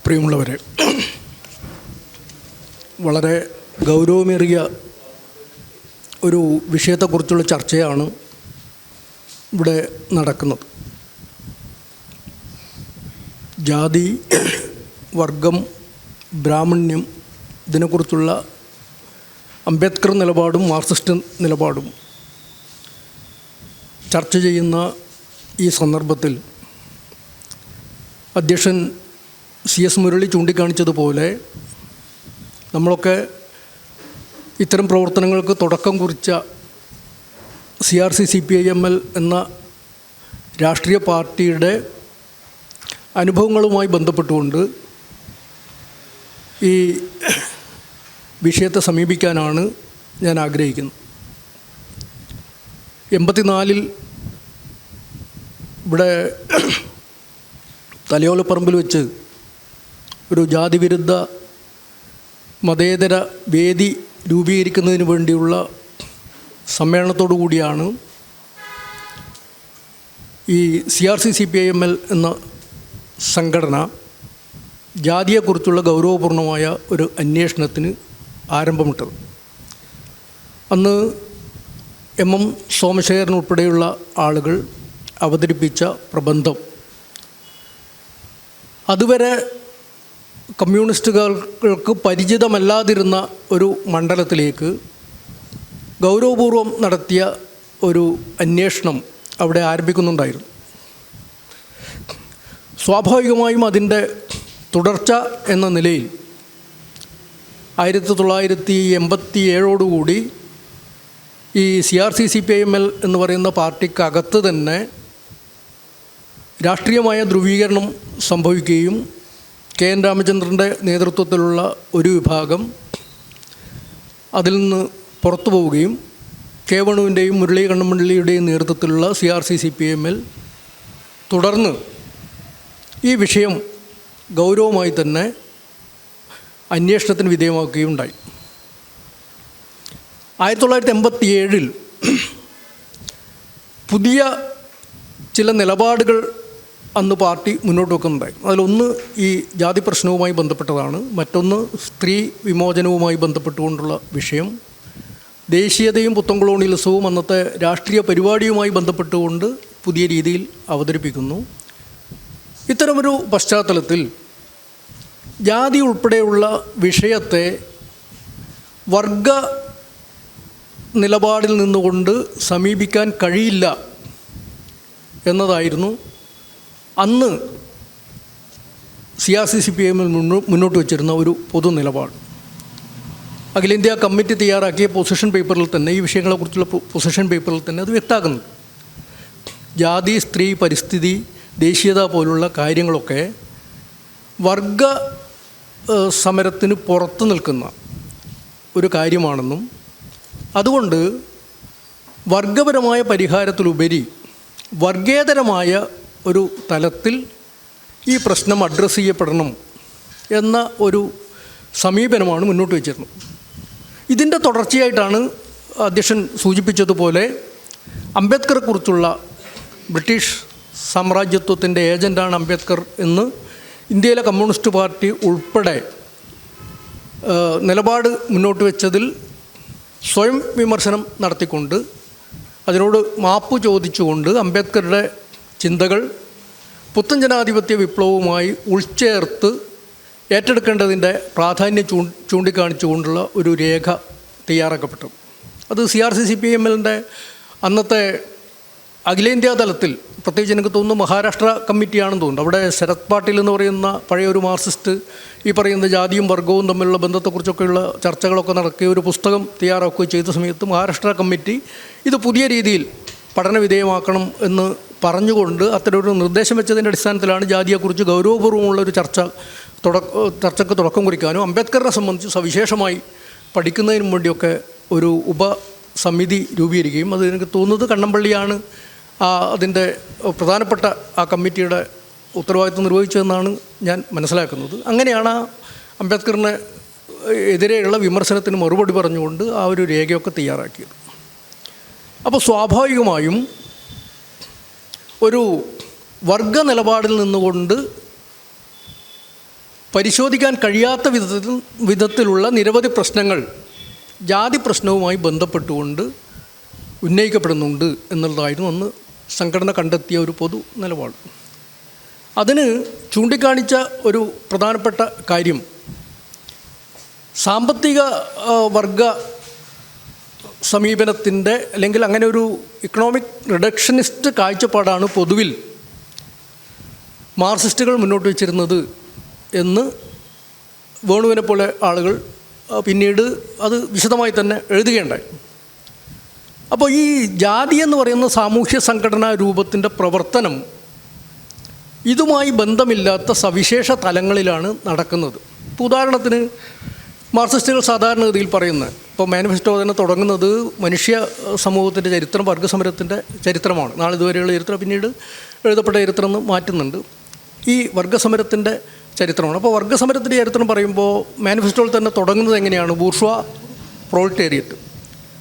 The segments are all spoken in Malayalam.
പ്രിയമുള്ളവരെ, വളരെ ഗൗരവമേറിയ ഒരു വിഷയത്തെക്കുറിച്ചുള്ള ചർച്ചയാണ് ഇവിടെ നടക്കുന്നത്. ജാതി, വർഗം, ബ്രാഹ്മണ്യം ഇതിനെക്കുറിച്ചുള്ള അംബേദ്കർ നിലപാടും മാർക്സിസ്റ്റ് നിലപാടും ചർച്ച ചെയ്യുന്ന ഈ സന്ദർഭത്തിൽ അധ്യക്ഷൻ CS മുരളി ചൂണ്ടിക്കാണിച്ചതുപോലെ നമ്മളൊക്കെ ഇത്തരം പ്രവർത്തനങ്ങൾക്ക് തുടക്കം കുറിച്ച CRC-CPIML എന്ന രാഷ്ട്രീയ പാർട്ടിയുടെ അനുഭവങ്ങളുമായി ബന്ധപ്പെട്ടുകൊണ്ട് ഈ വിഷയത്തെ സമീപിക്കാനാണ് ഞാൻ ആഗ്രഹിക്കുന്നത്. 84 ഇവിടെ തലയോലപ്പറമ്പിൽ വെച്ച് ഒരു ജാതിവിരുദ്ധ മതേതര വേദി രൂപീകരിക്കുന്നതിന് വേണ്ടിയുള്ള സമ്മേളനത്തോടു കൂടിയാണ് ഈ CRC-CPIML എന്ന സംഘടന ജാതിയെക്കുറിച്ചുള്ള ഗൗരവപൂർണമായ ഒരു അന്വേഷണത്തിന് ആരംഭമിട്ടത്. അന്ന് MM സോമശേഖരൻ ഉൾപ്പെടെയുള്ള ആളുകൾ അവതരിപ്പിച്ച പ്രബന്ധം അതുവരെ കമ്മ്യൂണിസ്റ്റുകൾക്ക് പരിചിതമല്ലാതിരുന്ന ഒരു മണ്ഡലത്തിലേക്ക് ഗൗരവപൂർവം നടത്തിയ ഒരു അന്വേഷണം അവിടെ ആരംഭിക്കുന്നുണ്ടായിരുന്നു. സ്വാഭാവികമായും അതിൻ്റെ തുടർച്ച എന്ന നിലയിൽ 1987 ഈ CRC-CPIML എന്ന് പറയുന്ന പാർട്ടിക്കകത്ത് തന്നെ രാഷ്ട്രീയമായ ധ്രുവീകരണം സംഭവിക്കുകയും KN രാമചന്ദ്രൻ്റെ നേതൃത്വത്തിലുള്ള ഒരു വിഭാഗം അതിൽ നിന്ന് പുറത്തു പോവുകയും വേണുവിൻ്റെയും മുരളി കണ്ണമള്ളിയുടെയും നേതൃത്വത്തിലുള്ള CRC-CPIML തുടർന്ന് ഈ വിഷയം ഗൗരവമായി തന്നെ അന്വേഷണത്തിന് വിധേയമാക്കുകയുണ്ടായി. 1987 പുതിയ ചില നിലപാടുകൾ അന്ന് പാർട്ടി മുന്നോട്ട് വെക്കുന്നുണ്ടായി. അതിലൊന്ന് ഈ ജാതി പ്രശ്നവുമായി ബന്ധപ്പെട്ടതാണ്. മറ്റൊന്ന് സ്ത്രീ വിമോചനവുമായി ബന്ധപ്പെട്ടുകൊണ്ടുള്ള വിഷയം. ദേശീയതയും പുത്തൻ കൊളോണിയലിസവും അന്നത്തെ രാഷ്ട്രീയ പരിപാടിയുമായി ബന്ധപ്പെട്ടുകൊണ്ട് പുതിയ രീതിയിൽ അവതരിപ്പിക്കുന്നു. ഇത്തരമൊരു പശ്ചാത്തലത്തിൽ ജാതി ഉൾപ്പെടെയുള്ള വിഷയത്തെ വർഗ നിലപാടിൽ നിന്നുകൊണ്ട് സമീപിക്കാൻ കഴിയില്ല എന്നതായിരുന്നു അന്ന് CRC-CPIML മുന്നോട്ട് വച്ചിരുന്ന ഒരു പൊതു നിലപാട്. അഖിലേന്ത്യാ കമ്മിറ്റി തയ്യാറാക്കിയ പൊസിഷൻ പേപ്പറിൽ തന്നെ ഈ വിഷയങ്ങളെക്കുറിച്ചുള്ള പൊസിഷൻ പേപ്പറിൽ തന്നെ അത് വ്യക്തമാക്കുന്നുണ്ട്. ജാതി, സ്ത്രീ, പരിസ്ഥിതി, ദേശീയത പോലുള്ള കാര്യങ്ങളൊക്കെ വർഗ സമരത്തിന് പുറത്ത് നിൽക്കുന്ന ഒരു കാര്യമാണെന്നും അതുകൊണ്ട് വർഗപരമായ പരിഹാരത്തിലുപരി വർഗേതരമായ ഒരു തലത്തിൽ ഈ പ്രശ്നം അഡ്രസ്സ് ചെയ്യപ്പെടണം എന്ന ഒരു സമീപനമാണ് മുന്നോട്ട് വച്ചിരുന്നത്. ഇതിൻ്റെ തുടർച്ചയായിട്ടാണ് അധ്യക്ഷൻ സൂചിപ്പിച്ചതുപോലെ അംബേദ്കറെക്കുറിച്ചുള്ള ബ്രിട്ടീഷ് സാമ്രാജ്യത്വത്തിൻ്റെ ഏജൻ്റാണ് അംബേദ്കർ എന്ന് ഇന്ത്യയിലെ കമ്മ്യൂണിസ്റ്റ് പാർട്ടി ഉൾപ്പെടെ നിലപാട് മുന്നോട്ട് വെച്ചതിൽ സ്വയം വിമർശനം നടത്തിക്കൊണ്ട് അതിനോട് മാപ്പ് ചോദിച്ചുകൊണ്ട് അംബേദ്കറുടെ ചിന്തകൾ പുത്തൻ ജനാധിപത്യ വിപ്ലവവുമായി ഉൾച്ചേർത്ത് ഏറ്റെടുക്കേണ്ടതിൻ്റെ പ്രാധാന്യം ചൂണ്ടിക്കാണിച്ചുകൊണ്ടുള്ള ഒരു രേഖ തയ്യാറാക്കപ്പെട്ടു. അത് CRC-CPIMLൻ്റെ അന്നത്തെ അഖിലേന്ത്യാ തലത്തിൽ, പ്രത്യേകിച്ച് എനിക്ക് തോന്നുന്നു മഹാരാഷ്ട്ര കമ്മിറ്റിയാണെന്ന് തോന്നുന്നു, അവിടെ ശരത് പാട്ടീൽ എന്ന് പറയുന്ന പഴയൊരു മാർക്സിസ്റ്റ് ഈ പറയുന്ന ജാതിയും വർഗവും തമ്മിലുള്ള ബന്ധത്തെക്കുറിച്ചൊക്കെയുള്ള ചർച്ചകളൊക്കെ നടക്കുകയും ഒരു പുസ്തകം തയ്യാറാക്കുകയും ചെയ്ത സമയത്ത് മഹാരാഷ്ട്ര കമ്മിറ്റി ഇത് പുതിയ രീതിയിൽ പഠന വിധേയമാക്കണം എന്ന് പറഞ്ഞുകൊണ്ട് അത്തരമൊരു നിർദ്ദേശം വെച്ചതിൻ്റെ അടിസ്ഥാനത്തിലാണ് ജാതിയെക്കുറിച്ച് ഗൗരവപൂർവ്വമുള്ളൊരു ചർച്ചയ്ക്ക് തുടക്കം കുറിക്കാനും അംബേദ്കറിനെ സംബന്ധിച്ച് സവിശേഷമായി പഠിക്കുന്നതിനും വേണ്ടിയൊക്കെ ഒരു ഉപസമിതി രൂപീകരിക്കുകയും അത് എനിക്ക് തോന്നുന്നത് കണ്ണമ്പള്ളിയാണ് അതിൻ്റെ പ്രധാനപ്പെട്ട ആ കമ്മിറ്റിയുടെ ഉത്തരവാദിത്വം നിർവഹിച്ചതെന്നാണ് ഞാൻ മനസ്സിലാക്കുന്നത്. അങ്ങനെയാണ് അംബേദ്കറിന് എതിരെയുള്ള വിമർശനത്തിന് മറുപടി പറഞ്ഞുകൊണ്ട് ആ ഒരു രേഖയൊക്കെ തയ്യാറാക്കിയത്. അപ്പോൾ സ്വാഭാവികമായും ഒരു വർഗ നിലപാടിൽ നിന്നുകൊണ്ട് പരിശോധിക്കാൻ കഴിയാത്ത വിധത്തിലുള്ള നിരവധി പ്രശ്നങ്ങൾ ജാതി പ്രശ്നവുമായി ബന്ധപ്പെട്ടുകൊണ്ട് ഉന്നയിക്കപ്പെടുന്നുണ്ട് എന്നുള്ളതായിരുന്നു അന്ന് സംഘടന കണ്ടെത്തിയ ഒരു പൊതു നിലപാട്. അതിന് ചൂണ്ടിക്കാണിച്ച ഒരു പ്രധാനപ്പെട്ട കാര്യം സാമ്പത്തിക വർഗ സമീപനത്തിൻ്റെ അല്ലെങ്കിൽ അങ്ങനെ ഒരു ഇക്കണോമിക് റിഡക്ഷനിസ്റ്റ് കാഴ്ചപ്പാടാണ് പൊതുവിൽ മാർക്സിസ്റ്റുകൾ മുന്നോട്ട് വച്ചിരുന്നത് എന്ന് വേണുവിനെ പോലെ ആളുകൾ പിന്നീട് അത് വിശദമായി തന്നെ എഴുതുകയുണ്ടായി. അപ്പോൾ ഈ ജാതി എന്ന് പറയുന്ന സാമൂഹ്യ സംഘടനാ രൂപത്തിൻ്റെ പ്രവർത്തനം ഇതുമായി ബന്ധമില്ലാത്ത സവിശേഷ തലങ്ങളിലാണ് നടക്കുന്നത്. ഇപ്പോൾ ഉദാഹരണത്തിന് മാർക്സിസ്റ്റുകൾ സാധാരണഗതിയിൽ പറയുന്നത്, ഇപ്പോൾ മാനിഫെസ്റ്റോ തന്നെ തുടങ്ങുന്നത് മനുഷ്യ സമൂഹത്തിൻ്റെ ചരിത്രം, വർഗസമരത്തിൻ്റെ ചരിത്രമാണ്. നാളിതുവരെയുള്ള ചരിത്രം പിന്നീട് എഴുതപ്പെട്ട ചരിത്രം എന്ന് മാറ്റുന്നുണ്ട്. ഈ വർഗസമരത്തിൻ്റെ ചരിത്രമാണ്. അപ്പോൾ വർഗസമരത്തിൻ്റെ ചരിത്രം പറയുമ്പോൾ മാനിഫെസ്റ്റോയിൽ തന്നെ തുടങ്ങുന്നത് എങ്ങനെയാണ്? ബൂർഷ്വാ പ്രോൾട്ടേറിയറ്റ്.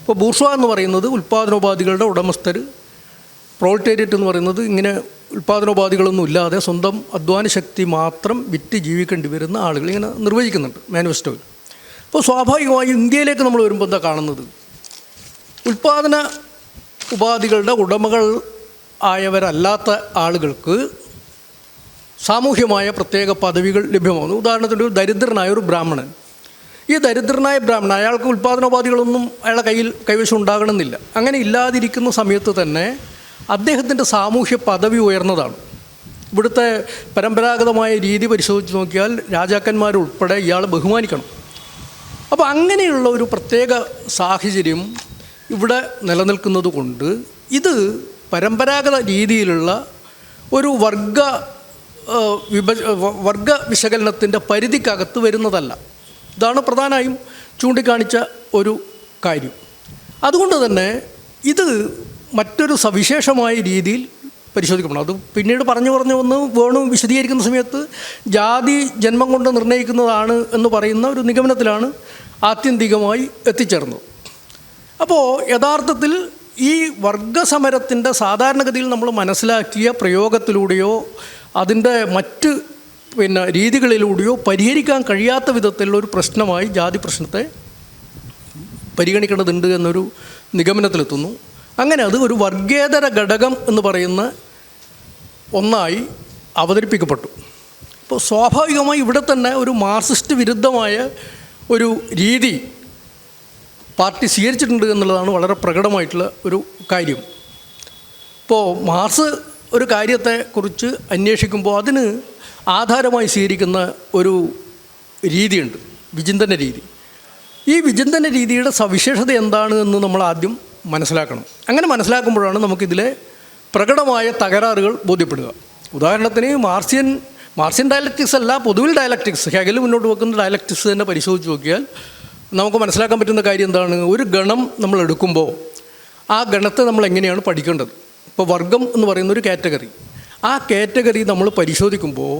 ഇപ്പോൾ ബൂർഷ്വാ എന്ന് പറയുന്നത് ഉൽപ്പാദനോപാധികളുടെ ഉടമസ്ഥർ, പ്രോൾട്ടേറിയറ്റ് എന്ന് പറയുന്നത് ഇങ്ങനെ ഉൽപ്പാദനോപാധികളൊന്നും ഇല്ലാതെ സ്വന്തം അധ്വാന ശക്തി മാത്രം വിറ്റ് ജീവിക്കേണ്ടി വരുന്ന ആളുകൾ, ഇങ്ങനെ നിർവചിക്കുന്നുണ്ട് മാനിഫെസ്റ്റോയിൽ. അപ്പോൾ സ്വാഭാവികമായും ഇന്ത്യയിലേക്ക് നമ്മൾ വരുമ്പോൾ എന്താ കാണുന്നത്? ഉൽപ്പാദന ഉപാധികളുടെ ഉടമകൾ ആയവരല്ലാത്ത ആളുകൾക്ക് സാമൂഹ്യമായ പ്രത്യേക പദവികൾ ലഭ്യമാകുന്നു. ഉദാഹരണത്തിന് ഒരു ദരിദ്രനായ ഒരു ബ്രാഹ്മണൻ, ഈ ദരിദ്രനായ ബ്രാഹ്മണൻ അയാൾക്ക് ഉൽപ്പാദനോപാധികളൊന്നും അയാളുടെ കൈവശം ഉണ്ടാകണമെന്നില്ല. അങ്ങനെ ഇല്ലാതിരിക്കുന്ന സമയത്ത് തന്നെ അദ്ദേഹത്തിൻ്റെ സാമൂഹ്യ പദവി ഉയർന്നതാണ്. ഇവിടുത്തെ പരമ്പരാഗതമായ രീതി പരിശോധിച്ച് നോക്കിയാൽ രാജാക്കന്മാരുൾപ്പെടെ ഇയാളെ ബഹുമാനിക്കണം. അപ്പോൾ അങ്ങനെയുള്ള ഒരു പ്രത്യേക സാഹചര്യം ഇവിടെ നിലനിൽക്കുന്നത് കൊണ്ട് ഇത് പരമ്പരാഗത രീതിയിലുള്ള ഒരു വർഗ വിശകലനത്തിൻ്റെ പരിധിക്കകത്ത് വരുന്നതല്ല. ഇതാണ് പ്രധാനമായും ചൂണ്ടിക്കാണിച്ച ഒരു കാര്യം. അതുകൊണ്ട് തന്നെ ഇത് മറ്റൊരു സവിശേഷമായ രീതിയിൽ പരിശോധിക്കണം. അത് പിന്നീട് പറഞ്ഞു വന്ന് വേണു വിശദീകരിക്കുന്ന സമയത്ത് ജാതി ജന്മം കൊണ്ട് നിർണ്ണയിക്കുന്നതാണ് എന്ന് പറയുന്ന ഒരു നിഗമനത്തിലാണ് ആത്യന്തികമായി എത്തിച്ചേർന്നത്. അപ്പോൾ യഥാർത്ഥത്തിൽ ഈ വർഗസമരത്തിൻ്റെ സാധാരണഗതിയിൽ നമ്മൾ മനസ്സിലാക്കിയ പ്രയോഗത്തിലൂടെയോ അതിൻ്റെ മറ്റ് രീതികളിലൂടെയോ പരിഹരിക്കാൻ കഴിയാത്ത വിധത്തിലുള്ള ഒരു പ്രശ്നമായി ജാതി പ്രശ്നത്തെ പരിഗണിക്കേണ്ടതുണ്ട് എന്നൊരു നിഗമനത്തിലെത്തുന്നു. അങ്ങനെ അത് ഒരു വർഗേതര ഘടകം എന്ന് പറയുന്ന ഒന്നായി അവതരിപ്പിക്കപ്പെട്ടു. അപ്പോൾ സ്വാഭാവികമായി ഇവിടെ തന്നെ ഒരു മാർക്സിസ്റ്റ് വിരുദ്ധമായ ഒരു രീതി പാർട്ടി സ്വീകരിച്ചിട്ടുണ്ട് എന്നുള്ളതാണ് വളരെ പ്രകടമായിട്ടുള്ള ഒരു കാര്യം. ഇപ്പോൾ മാർക്സ് ഒരു കാര്യത്തെക്കുറിച്ച് അന്വേഷിക്കുമ്പോൾ അതിന് ആധാരമായി സ്വീകരിക്കുന്ന ഒരു രീതിയുണ്ട്, വിചിന്തന രീതി. ഈ വിചിന്തന രീതിയുടെ സവിശേഷത എന്താണ് എന്ന് നമ്മൾ ആദ്യം മനസ്സിലാക്കണം. അങ്ങനെ മനസ്സിലാക്കുമ്പോഴാണ് നമുക്കിതിലെ പ്രകടമായ തകരാറുകൾ ബോധ്യപ്പെടുക. ഉദാഹരണത്തിന് മാർക്സിയൻ ഡയലക്റ്റിക്സ് അല്ല, പൊതുവിൽ ഡയലക്റ്റിക്സ്, ഹെഗൽ മുന്നോട്ട് വെക്കുന്ന ഡയലക്റ്റിക്സ് തന്നെ പരിശോധിച്ച് നോക്കിയാൽ നമുക്ക് മനസ്സിലാക്കാൻ പറ്റുന്ന കാര്യം എന്താണ്? ഒരു ഗണം നമ്മൾ എടുക്കുമ്പോൾ ആ ഗണത്തെ നമ്മൾ എങ്ങനെയാണ് പഠിക്കേണ്ടത്? ഇപ്പോൾ വർഗം എന്ന് പറയുന്ന ഒരു കാറ്റഗറി, ആ കാറ്റഗറി നമ്മൾ പരിശോധിക്കുമ്പോൾ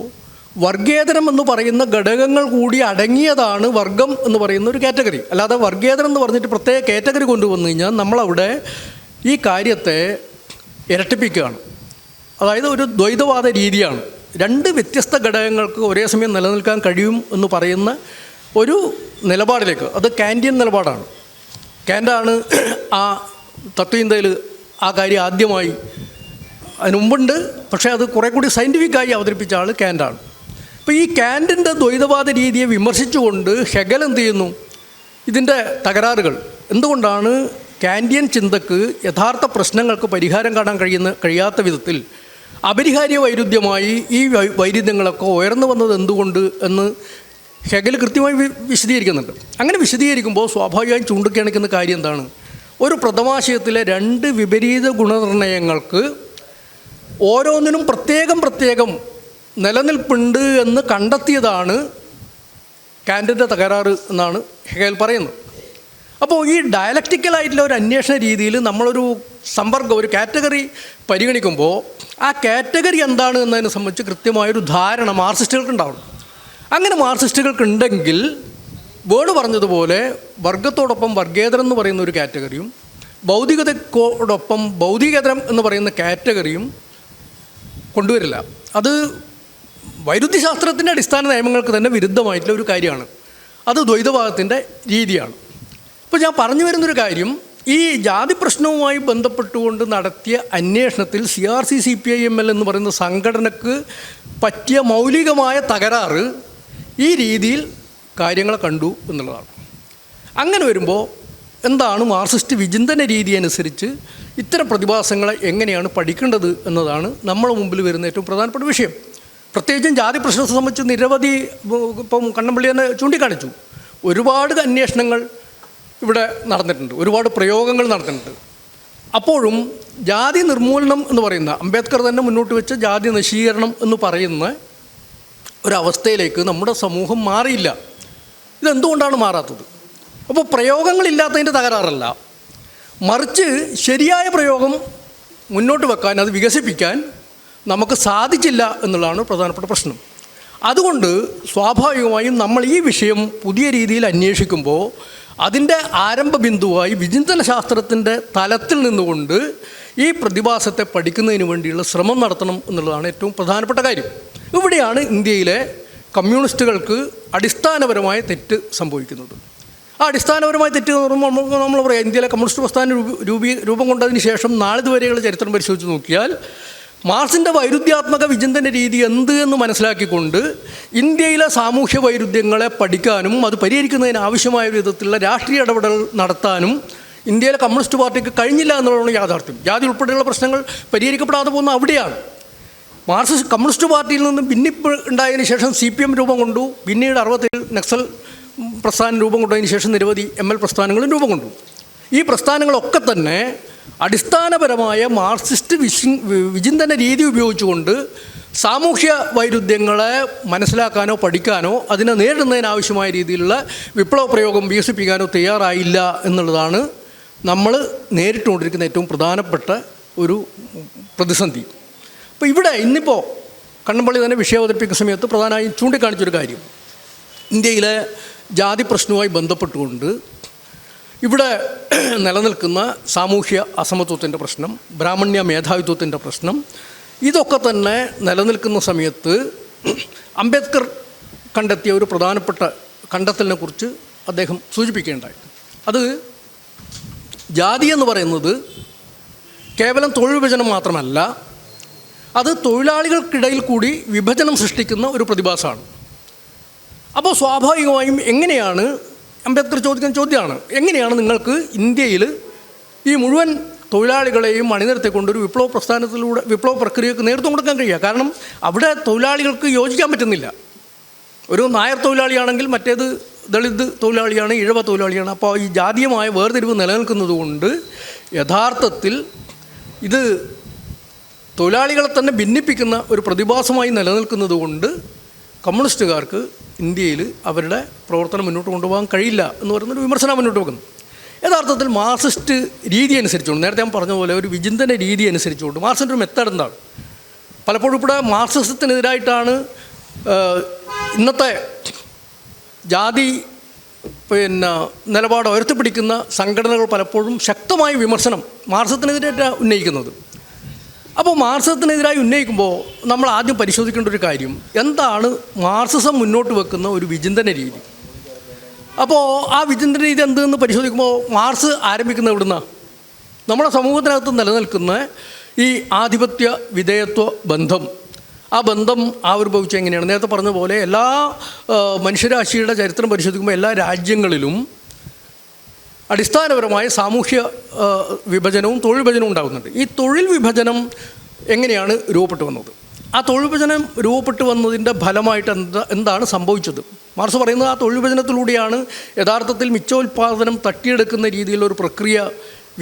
വർഗേതരം എന്ന് പറയുന്ന ഘടകങ്ങൾ കൂടി അടങ്ങിയതാണ് വർഗം എന്ന് പറയുന്ന ഒരു കാറ്റഗറി. അല്ലാതെ വർഗേതരം എന്ന് പറഞ്ഞിട്ട് പ്രത്യേക കാറ്റഗറി കൊണ്ടുവന്നു കഴിഞ്ഞാൽ നമ്മളവിടെ ഈ കാര്യത്തെ ഇരട്ടിപ്പിക്കുകയാണ്. അതായത് ഒരു ദ്വൈതവാദ രീതിയാണ്. രണ്ട് വ്യത്യസ്ത ഘടകങ്ങൾക്ക് ഒരേ സമയം നിലനിൽക്കാൻ കഴിയും എന്ന് പറയുന്ന ഒരു നിലപാടിലേക്ക്, അത് കാന്റിയൻ നിലപാടാണ്. കാൻ്റാണ് ആ തത്വചിന്തയിൽ ആ കാര്യം ആദ്യമായി, അതിന് മുമ്പുണ്ട്, പക്ഷേ അത് കുറേ കൂടി സയൻറ്റിഫിക്കായി അവതരിപ്പിച്ച ആൾ കാൻ്റാണ്. അപ്പോൾ ഈ കാൻ്റിൻ്റെ ദ്വൈതവാദ രീതിയെ വിമർശിച്ചുകൊണ്ട് ഹെഗൽ എന്ത് ചെയ്യുന്നു? ഇതിൻ്റെ തകരാറുകൾ എന്തുകൊണ്ടാണ് കാൻ്റിയൻ ചിന്തക്ക് യഥാർത്ഥ പ്രശ്നങ്ങൾക്ക് പരിഹാരം കാണാൻ കഴിയാത്ത വിധത്തിൽ അപരിഹാര്യ വൈരുദ്ധ്യമായി ഈ വൈരുദ്ധ്യങ്ങളൊക്കെ ഉയർന്നു വന്നത് എന്തുകൊണ്ട് എന്ന് ഹെഗൽ കൃത്യമായി വിശദീകരിക്കുന്നുണ്ട്. അങ്ങനെ വിശദീകരിക്കുമ്പോൾ സ്വാഭാവികമായും ചൂണ്ടിക്കാണിക്കുന്ന കാര്യം എന്താണ്? ഒരു പ്രഥമാശയത്തിലെ രണ്ട് വിപരീത ഗുണനിർണ്ണയങ്ങൾക്ക് ഓരോന്നിനും പ്രത്യേകം നിലനിൽപ്പുണ്ട് എന്ന് കണ്ടെത്തിയതാണ് കാൻ്റിൻ്റെ തകരാറ് എന്നാണ് ഹെഗൽ പറയുന്നത്. അപ്പോൾ ഈ ഡയലക്റ്റിക്കലായിട്ടുള്ള ഒരു അന്വേഷണ രീതിയിൽ നമ്മളൊരു ഒരു കാറ്റഗറി പരിഗണിക്കുമ്പോൾ ആ കാറ്റഗറി എന്താണ് എന്നതിനെ സംബന്ധിച്ച് കൃത്യമായൊരു ധാരണ മാർക്സിസ്റ്റുകൾക്കുണ്ടാവണം. അങ്ങനെ മാർക്സിസ്റ്റുകൾക്കുണ്ടെങ്കിൽ വേണു പറഞ്ഞതുപോലെ വർഗത്തോടൊപ്പം വർഗേതരം എന്ന് പറയുന്ന ഒരു കാറ്റഗറിയും ഭൗതികതയോടൊപ്പം ഭൗതികേതരം എന്ന് പറയുന്ന കാറ്റഗറിയും കൊണ്ടുവരില്ല. അത് വൈരുദ്ധ്യശാസ്ത്രത്തിൻ്റെ അടിസ്ഥാന നിയമങ്ങൾക്ക് തന്നെ വിരുദ്ധമായിട്ടുള്ള ഒരു കാര്യമാണ്. അത് ദ്വൈതവാദത്തിൻ്റെ രീതിയാണ്. ഇപ്പോൾ ഞാൻ പറഞ്ഞു വരുന്നൊരു കാര്യം, ഈ ജാതി പ്രശ്നവുമായി ബന്ധപ്പെട്ടുകൊണ്ട് നടത്തിയ അന്വേഷണത്തിൽ CRC-CPIML എന്ന് പറയുന്ന സംഘടനക്ക് പറ്റിയ മൗലികമായ തകരാറ് ഈ രീതിയിൽ കാര്യങ്ങളെ കണ്ടു എന്നുള്ളതാണ്. അങ്ങനെ വരുമ്പോൾ എന്താണ് മാർക്സിസ്റ്റ് വിചിന്തന രീതി അനുസരിച്ച് ഇത്തരം പ്രതിഭാസങ്ങളെ എങ്ങനെയാണ് പഠിക്കേണ്ടത് എന്നതാണ് നമ്മുടെ മുമ്പിൽ വരുന്ന ഏറ്റവും പ്രധാനപ്പെട്ട വിഷയം. പ്രത്യേകിച്ചും ജാതി പ്രശ്നത്തെ സംബന്ധിച്ച് നിരവധി, ഇപ്പം കണ്ണമ്പള്ളി തന്നെ ചൂണ്ടിക്കാണിച്ചു, ഒരുപാട് അന്വേഷണങ്ങൾ ഇവിടെ നടന്നിട്ടുണ്ട്, ഒരുപാട് പ്രയോഗങ്ങൾ നടന്നിട്ടുണ്ട്. അപ്പോഴും ജാതി നിർമൂലനം എന്ന് പറയുന്ന, അംബേദ്കർ തന്നെ മുന്നോട്ട് വെച്ച ജാതി നശീകരണം എന്ന് പറയുന്ന ഒരവസ്ഥയിലേക്ക് നമ്മുടെ സമൂഹം മാറിയില്ല. ഇതെന്തുകൊണ്ടാണ് മാറാത്തത്? അപ്പോൾ പ്രയോഗങ്ങളില്ലാത്തതിൻ്റെ തകരാറല്ല, മറിച്ച് ശരിയായ പ്രയോഗം മുന്നോട്ട് വെക്കാൻ, അത് വികസിപ്പിക്കാൻ നമുക്ക് സാധിച്ചില്ല എന്നുള്ളതാണ് പ്രധാനപ്പെട്ട പ്രശ്നം. അതുകൊണ്ട് സ്വാഭാവികമായും നമ്മൾ ഈ വിഷയം പുതിയ രീതിയിൽ അന്വേഷിക്കുമ്പോൾ അതിൻ്റെ ആരംഭ ബിന്ദുവായി വിചിന്തന ശാസ്ത്രത്തിൻ്റെ തലത്തിൽ നിന്നുകൊണ്ട് ഈ പ്രതിഭാസത്തെ പഠിക്കുന്നതിന് വേണ്ടിയുള്ള ശ്രമം നടത്തണം എന്നുള്ളതാണ് ഏറ്റവും പ്രധാനപ്പെട്ട കാര്യം. ഇവിടെയാണ് ഇന്ത്യയിലെ കമ്മ്യൂണിസ്റ്റുകൾക്ക് അടിസ്ഥാനപരമായ തെറ്റ് സംഭവിക്കുന്നത്. ആ അടിസ്ഥാനപരമായ തെറ്റ് എന്ന് പറയുമ്പോൾ നമ്മൾ പറയാം, ഇന്ത്യയിലെ കമ്മ്യൂണിസ്റ്റ് പ്രസ്ഥാനം രൂപം കൊണ്ടതിന് ശേഷം നാളിതുവരെയുള്ള ചരിത്രം പരിശോധിച്ച് നോക്കിയാൽ മാർക്സിൻ്റെ വൈരുദ്ധ്യാത്മക വിചിന്തന രീതി എന്ത് എന്ന് മനസ്സിലാക്കിക്കൊണ്ട് ഇന്ത്യയിലെ സാമൂഹ്യ വൈരുദ്ധ്യങ്ങളെ പഠിക്കാനും അത് പരിഹരിക്കുന്നതിന് ആവശ്യമായ വിധത്തിലുള്ള രാഷ്ട്രീയ ഇടപെടൽ നടത്താനും ഇന്ത്യയിലെ കമ്മ്യൂണിസ്റ്റ് പാർട്ടിക്ക് കഴിഞ്ഞില്ല എന്നുള്ളതാണ് യാഥാർത്ഥ്യം. ജാതി ഉൾപ്പെടെയുള്ള പ്രശ്നങ്ങൾ പരിഹരിക്കപ്പെടാതെ പോകുന്ന അവിടെയാണ്. മാർക്സിസ്റ്റ് കമ്മ്യൂണിസ്റ്റ് പാർട്ടിയിൽ നിന്ന് ഭിന്നിപ്പ് ഉണ്ടായതിനു ശേഷം CPM രൂപം കൊണ്ടു, പിന്നീട് 60-ൽ നക്സൽ പ്രസ്ഥാനം രൂപം കൊണ്ടതിന് ശേഷം നിരവധി ML പ്രസ്ഥാനങ്ങളും രൂപം കൊണ്ടു. ഈ പ്രസ്ഥാനങ്ങളൊക്കെ തന്നെ അടിസ്ഥാനപരമായ മാർക്സിസ്റ്റ് വിചിന്തന രീതി ഉപയോഗിച്ചുകൊണ്ട് സാമൂഹ്യ വൈരുദ്ധ്യങ്ങളെ മനസ്സിലാക്കാനോ പഠിക്കാനോ അതിനെ നേരിടുന്നതിനാവശ്യമായ രീതിയിലുള്ള വിപ്ലവ പ്രയോഗം വികസിപ്പിക്കാനോ തയ്യാറായില്ല എന്നുള്ളതാണ് നമ്മൾ നേരിട്ടുകൊണ്ടിരിക്കുന്ന ഏറ്റവും പ്രധാനപ്പെട്ട ഒരു പ്രതിസന്ധി. അപ്പോൾ ഇവിടെ ഇന്നിപ്പോൾ കണ്ണമ്പള്ളി തന്നെ വിഷയം അവതരിപ്പിക്കുന്ന സമയത്ത് പ്രധാനമായും ചൂണ്ടിക്കാണിച്ചൊരു കാര്യം, ഇന്ത്യയിലെ ജാതി പ്രശ്നവുമായി ബന്ധപ്പെട്ടുകൊണ്ട് ഇവിടെ നിലനിൽക്കുന്ന സാമൂഹ്യ അസമത്വത്തിൻ്റെ പ്രശ്നം, ബ്രാഹ്മണ്യ മേധാവിത്വത്തിൻ്റെ പ്രശ്നം, ഇതൊക്കെ തന്നെ നിലനിൽക്കുന്ന സമയത്ത് അംബേദ്കർ കണ്ടെത്തിയ ഒരു പ്രധാനപ്പെട്ട കണ്ടെത്തലിനെ കുറിച്ച് അദ്ദേഹം സൂചിപ്പിക്കേണ്ടായി. അത് ജാതി എന്ന് പറയുന്നത് കേവലം തൊഴിൽ വിഭജനം മാത്രമല്ല, അത് തൊഴിലാളികൾക്കിടയിൽ കൂടി വിഭജനം സൃഷ്ടിക്കുന്ന ഒരു പ്രതിഭാസമാണ്. അപ്പോൾ സ്വാഭാവികമായും എങ്ങനെയാണ്, അംബേദ്കർ ചോദിക്കുന്ന ചോദ്യമാണ്, എങ്ങനെയാണ് നിങ്ങൾക്ക് ഇന്ത്യയിൽ ഈ മുഴുവൻ തൊഴിലാളികളെയും അണിനിരത്തിക്കൊണ്ടൊരു വിപ്ലവ പ്രസ്ഥാനത്തിലൂടെ വിപ്ലവ പ്രക്രിയക്ക് നേതൃത്വം കൊടുക്കാൻ കഴിയുക? കാരണം അവിടെ തൊഴിലാളികൾക്ക് യോജിക്കാൻ പറ്റുന്നില്ല. ഒരു നായർ തൊഴിലാളിയാണെങ്കിൽ മറ്റേത് ദളിത് തൊഴിലാളിയാണ്, ഇഴവ തൊഴിലാളിയാണ്. അപ്പോൾ ഈ ജാതീയമായ വേർതിരിവ് നിലനിൽക്കുന്നത് കൊണ്ട് യഥാർത്ഥത്തിൽ ഇത് തൊഴിലാളികളെ തന്നെ ഭിന്നിപ്പിക്കുന്ന ഒരു പ്രതിഭാസമായി നിലനിൽക്കുന്നത് കൊണ്ട് കമ്മ്യൂണിസ്റ്റുകാർക്ക് ഇന്ത്യയിൽ അവരുടെ പ്രവർത്തനം മുന്നോട്ട് കൊണ്ടുപോകാൻ കഴിയില്ല എന്ന് പറയുന്നൊരു വിമർശനം മുന്നോട്ട് വെക്കുന്നു. യഥാർത്ഥത്തിൽ മാർക്സിസ്റ്റ് രീതി അനുസരിച്ചുകൊണ്ട്, നേരത്തെ ഞാൻ പറഞ്ഞ പോലെ ഒരു വിചിന്തന രീതി അനുസരിച്ചുകൊണ്ട് മാർക്സിൻ്റെ ഒരു മെത്തേഡ് എന്താണ്? പലപ്പോഴും ഇവിടെ മാർക്സിസത്തിനെതിരായിട്ടാണ് ഇന്നത്തെ ജാതി നിലപാട് ഉയർത്തിപ്പിടിക്കുന്ന സംഘടനകൾ പലപ്പോഴും ശക്തമായ വിമർശനം മാർക്സിസത്തിനെതിരായിട്ട് ഉന്നയിക്കുന്നത്. അപ്പോൾ മാർക്സിസത്തിനെതിരായി ഉന്നയിക്കുമ്പോൾ നമ്മൾ ആദ്യം പരിശോധിക്കേണ്ട ഒരു കാര്യം, എന്താണ് മാർക്സിസം മുന്നോട്ട് വെക്കുന്ന ഒരു വിചിന്തന രീതി? അപ്പോൾ ആ വിചിന്തന രീതി എന്തെന്ന് പരിശോധിക്കുമ്പോൾ മാർക്സ് ആരംഭിക്കുന്ന എവിടുന്നാണ്? നമ്മുടെ സമൂഹത്തിനകത്ത് നിലനിൽക്കുന്ന ഈ ആധിപത്യ വിധേയത്വ ബന്ധം, ആ ബന്ധം ആവിർഭവിച്ചത് എങ്ങനെയാണ്? നേരത്തെ പറഞ്ഞ പോലെ എല്ലാ മനുഷ്യരാശിയുടെ ചരിത്രം പരിശോധിക്കുമ്പോൾ എല്ലാ രാജ്യങ്ങളിലും അടിസ്ഥാനപരമായ സാമൂഹ്യ വിഭജനവും തൊഴിൽ വിഭജനവും ഉണ്ടാകുന്നുണ്ട്. ഈ തൊഴിൽ വിഭജനം എങ്ങനെയാണ് രൂപപ്പെട്ടു വന്നത്? ആ തൊഴിൽ വിഭജനം രൂപപ്പെട്ടു വന്നതിൻ്റെ ഫലമായിട്ട് എന്താണ് സംഭവിച്ചത്? മാർക്സ് പറയുന്നത് ആ തൊഴിൽ വിഭജനത്തിലൂടെയാണ് യഥാർത്ഥത്തിൽ മിച്ചോൽപാദനം തട്ടിയെടുക്കുന്ന രീതിയിലൊരു പ്രക്രിയ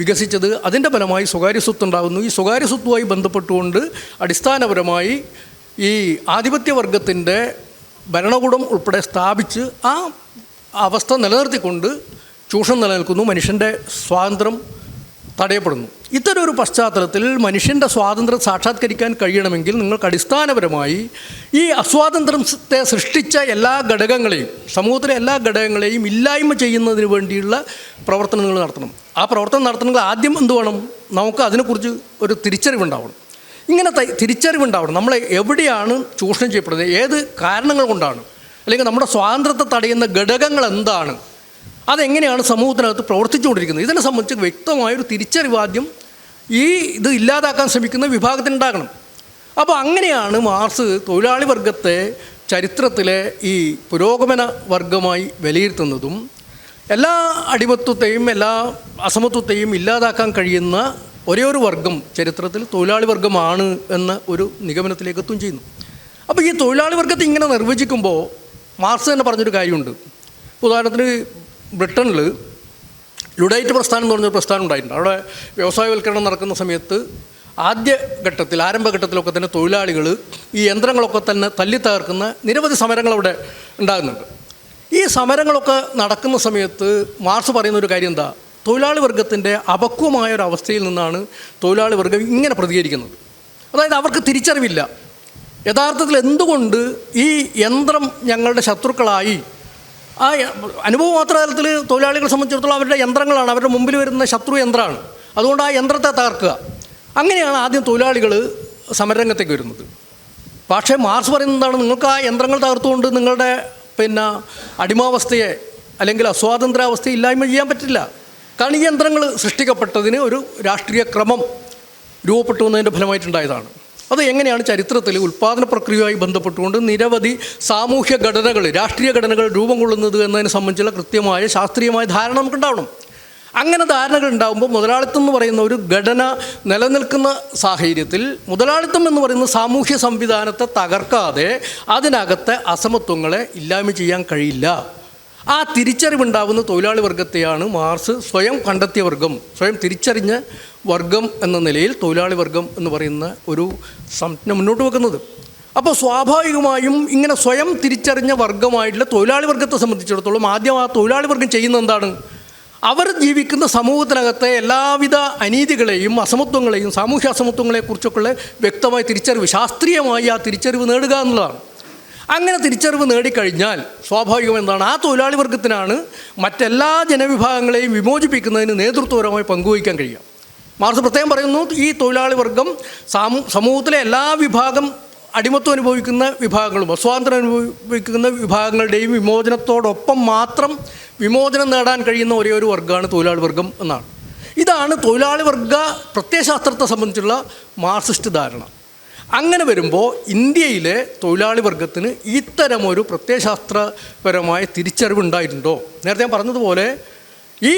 വികസിച്ചത്. അതിൻ്റെ ഫലമായി സ്വകാര്യ സ്വത്ത് ഉണ്ടാകുന്നു. ഈ സ്വകാര്യ സ്വത്തുമായി ബന്ധപ്പെട്ടുകൊണ്ട് അടിസ്ഥാനപരമായി ഈ ആധിപത്യവർഗത്തിൻ്റെ ഭരണകൂടം ഉൾപ്പെടെ സ്ഥാപിച്ച് ആ അവസ്ഥ നിലനിർത്തിക്കൊണ്ട് ചൂഷണം നിലനിൽക്കുന്നു, മനുഷ്യൻ്റെ സ്വാതന്ത്ര്യം തടയപ്പെടുന്നു. ഇത്തരം ഒരു പശ്ചാത്തലത്തിൽ മനുഷ്യൻ്റെ സ്വാതന്ത്ര്യം സാക്ഷാത്കരിക്കാൻ കഴിയണമെങ്കിൽ നിങ്ങൾക്ക് അടിസ്ഥാനപരമായി ഈ അസ്വാതന്ത്ര്യത്തെ സൃഷ്ടിച്ച എല്ലാ ഘടകങ്ങളെയും, സമൂഹത്തിലെ എല്ലാ ഘടകങ്ങളെയും ഇല്ലായ്മ ചെയ്യുന്നതിന് വേണ്ടിയുള്ള പ്രവർത്തനങ്ങൾ നടത്തണം. ആ പ്രവർത്തനം നടത്തണമെങ്കിൽ ആദ്യം എന്ത് വേണം? നമുക്ക് അതിനെക്കുറിച്ച് ഒരു തിരിച്ചറിവുണ്ടാവണം. ഇങ്ങനെ തിരിച്ചറിവുണ്ടാവണം. നമ്മൾ എവിടെയാണ് ചൂഷണം ചെയ്യപ്പെടുന്നത്, ഏത് കാരണങ്ങൾ കൊണ്ടാണ്, അല്ലെങ്കിൽ നമ്മുടെ സ്വാതന്ത്ര്യത്തെ തടയുന്ന ഘടകങ്ങൾ എന്താണ്, അതെങ്ങനെയാണ് സമൂഹത്തിനകത്ത് പ്രവർത്തിച്ചുകൊണ്ടിരിക്കുന്നത്, ഇതിനെ സംബന്ധിച്ച് വ്യക്തമായൊരു തിരിച്ചറിവാദ്യം ഇത് ഇല്ലാതാക്കാൻ ശ്രമിക്കുന്ന വിഭാഗത്തിനുണ്ടാകണം. അപ്പോൾ അങ്ങനെയാണ് മാർക്സ് തൊഴിലാളി വർഗത്തെ ചരിത്രത്തിലെ ഈ പുരോഗമന വർഗമായി വിലയിരുത്തുന്നതും എല്ലാ അടിമത്വത്തെയും എല്ലാ അസമത്വത്തെയും ഇല്ലാതാക്കാൻ കഴിയുന്ന ഒരേ ഒരു വർഗം ചരിത്രത്തിൽ തൊഴിലാളി വർഗമാണ് എന്ന ഒരു നിഗമനത്തിലേക്ക് എത്തുകയും ചെയ്യുന്നു. അപ്പോൾ ഈ തൊഴിലാളി വർഗത്തെ ഇങ്ങനെ നിർവചിക്കുമ്പോൾ മാർക്സ് തന്നെ പറഞ്ഞൊരു കാര്യമുണ്ട്. ഉദാഹരണത്തിന് ബ്രിട്ടനിൽ ലുഡൈറ്റ് പ്രസ്ഥാനം എന്ന് പറഞ്ഞൊരു പ്രസ്ഥാനം ഉണ്ടായിട്ടുണ്ട്. അവിടെ വ്യവസായവൽക്കരണം നടക്കുന്ന സമയത്ത് ആരംഭഘട്ടത്തിലൊക്കെ തന്നെ തൊഴിലാളികൾ ഈ യന്ത്രങ്ങളൊക്കെ തന്നെ തല്ലി തകർക്കുന്ന നിരവധി സമരങ്ങൾ അവിടെ ഉണ്ടാകുന്നുണ്ട്. ഈ സമരങ്ങളൊക്കെ നടക്കുന്ന സമയത്ത് മാർക്സ് പറയുന്ന ഒരു കാര്യം എന്താ, തൊഴിലാളി വർഗത്തിൻ്റെ അപക്വമായൊരവസ്ഥയിൽ നിന്നാണ് തൊഴിലാളി വർഗം ഇങ്ങനെ പ്രതികരിക്കുന്നത്. അതായത് അവർക്ക് തിരിച്ചറിവില്ല യഥാർത്ഥത്തിൽ എന്തുകൊണ്ട് ഈ യന്ത്രം ഞങ്ങളുടെ ശത്രുക്കളായി. ആ അനുഭവമാത്ര തലത്തിൽ തൊഴിലാളികളെ സംബന്ധിച്ചിടത്തോളം അവരുടെ യന്ത്രങ്ങളാണ്, അവരുടെ മുമ്പിൽ വരുന്ന ശത്രു യന്ത്രമാണ്. അതുകൊണ്ട് ആ യന്ത്രത്തെ തകർക്കുക. അങ്ങനെയാണ് ആദ്യം തൊഴിലാളികൾ സമരരംഗത്തേക്ക് വരുന്നത്. പക്ഷേ മാർക്സ് പറയുന്നത് എന്താണ്, നിങ്ങൾക്ക് ആ യന്ത്രങ്ങൾ തകർത്തുകൊണ്ട് നിങ്ങളുടെ അടിമാവസ്ഥയെ അല്ലെങ്കിൽ അസ്വാതന്ത്ര്യാവസ്ഥയെ ഇല്ലായ്മ ചെയ്യാൻ പറ്റില്ല. കാരണം ഈ യന്ത്രങ്ങൾ സൃഷ്ടിക്കപ്പെട്ടതിന് ഒരു രാഷ്ട്രീയ ക്രമം രൂപപ്പെട്ടു വന്നതിൻ്റെ ഫലമായിട്ടുണ്ടായതാണ്. അത് എങ്ങനെയാണ് ചരിത്രത്തിൽ ഉൽപ്പാദന പ്രക്രിയയുമായി ബന്ധപ്പെട്ടുകൊണ്ട് നിരവധി സാമൂഹ്യ ഘടനകൾ, രാഷ്ട്രീയ ഘടനകൾ രൂപം കൊള്ളുന്നത് എന്നതിനെ സംബന്ധിച്ചുള്ള കൃത്യമായ ശാസ്ത്രീയമായ ധാരണ നമുക്കുണ്ടാവണം. അങ്ങനെ ധാരണകൾ ഉണ്ടാകുമ്പോൾ മുതലാളിത്തം എന്ന് പറയുന്ന ഒരു ഘടന നിലനിൽക്കുന്ന സാഹചര്യത്തിൽ മുതലാളിത്തം എന്ന് പറയുന്ന സാമൂഹ്യ സംവിധാനത്തെ തകർക്കാതെ അതിനകത്തെ അസമത്വങ്ങളെ ഇല്ലായ്മ ചെയ്യാൻ കഴിയില്ല. ആ തിരിച്ചറിവുണ്ടാകുന്ന തൊഴിലാളി വർഗത്തെയാണ് മാർക്സ് സ്വയം കണ്ടെത്തിയ വർഗം, സ്വയം തിരിച്ചറിഞ്ഞ വർഗം എന്ന നിലയിൽ തൊഴിലാളി വർഗം എന്ന് പറയുന്ന ഒരു സംജ്ഞ മുന്നോട്ട് വെക്കുന്നത്. അപ്പോൾ സ്വാഭാവികമായും ഇങ്ങനെ സ്വയം തിരിച്ചറിഞ്ഞ വർഗമായിട്ടുള്ള തൊഴിലാളി വർഗത്തെ സംബന്ധിച്ചിടത്തോളം ആദ്യം ആ തൊഴിലാളി വർഗം ചെയ്യുന്ന എന്താണ്, അവർ ജീവിക്കുന്ന സമൂഹത്തിനകത്തെ എല്ലാവിധ അനീതികളെയും അസമത്വങ്ങളെയും സാമൂഹ്യ അസമത്വങ്ങളെക്കുറിച്ചൊക്കെ വ്യക്തമായ തിരിച്ചറിവ്, ശാസ്ത്രീയമായി ആ തിരിച്ചറിവ് നേടുക എന്നുള്ളതാണ്. അങ്ങനെ തിരിച്ചറിവ് നേടിക്കഴിഞ്ഞാൽ സ്വാഭാവികം എന്താണ്, ആ തൊഴിലാളി വർഗത്തിനാണ് മറ്റെല്ലാ ജനവിഭാഗങ്ങളെയും വിമോചിപ്പിക്കുന്നതിന് നേതൃത്വപരമായി പങ്കുവഹിക്കാൻ കഴിയുക. മാർക്സ് പ്രത്യേകം പറയുന്നു, ഈ തൊഴിലാളി വർഗം സമൂഹത്തിലെ എല്ലാ വിഭാഗം അടിമത്വം അനുഭവിക്കുന്ന വിഭാഗങ്ങളും അസ്വാതന്ത്ര്യം അനുഭവിക്കുന്ന വിഭാഗങ്ങളുടെയും വിമോചനത്തോടൊപ്പം മാത്രം വിമോചനം നേടാൻ കഴിയുന്ന ഒരേ ഒരു വർഗ്ഗമാണ് തൊഴിലാളി വർഗം എന്നാണ്. ഇതാണ് തൊഴിലാളി വർഗ പ്രത്യയശാസ്ത്രത്തെ സംബന്ധിച്ചുള്ള മാർക്സിസ്റ്റ് ധാരണ. അങ്ങനെ വരുമ്പോൾ ഇന്ത്യയിലെ തൊഴിലാളി വർഗത്തിന് ഇത്തരമൊരു പ്രത്യയശാസ്ത്രപരമായ തിരിച്ചറിവുണ്ടായിട്ടുണ്ടോ? നേരത്തെ ഞാൻ പറഞ്ഞതുപോലെ ഈ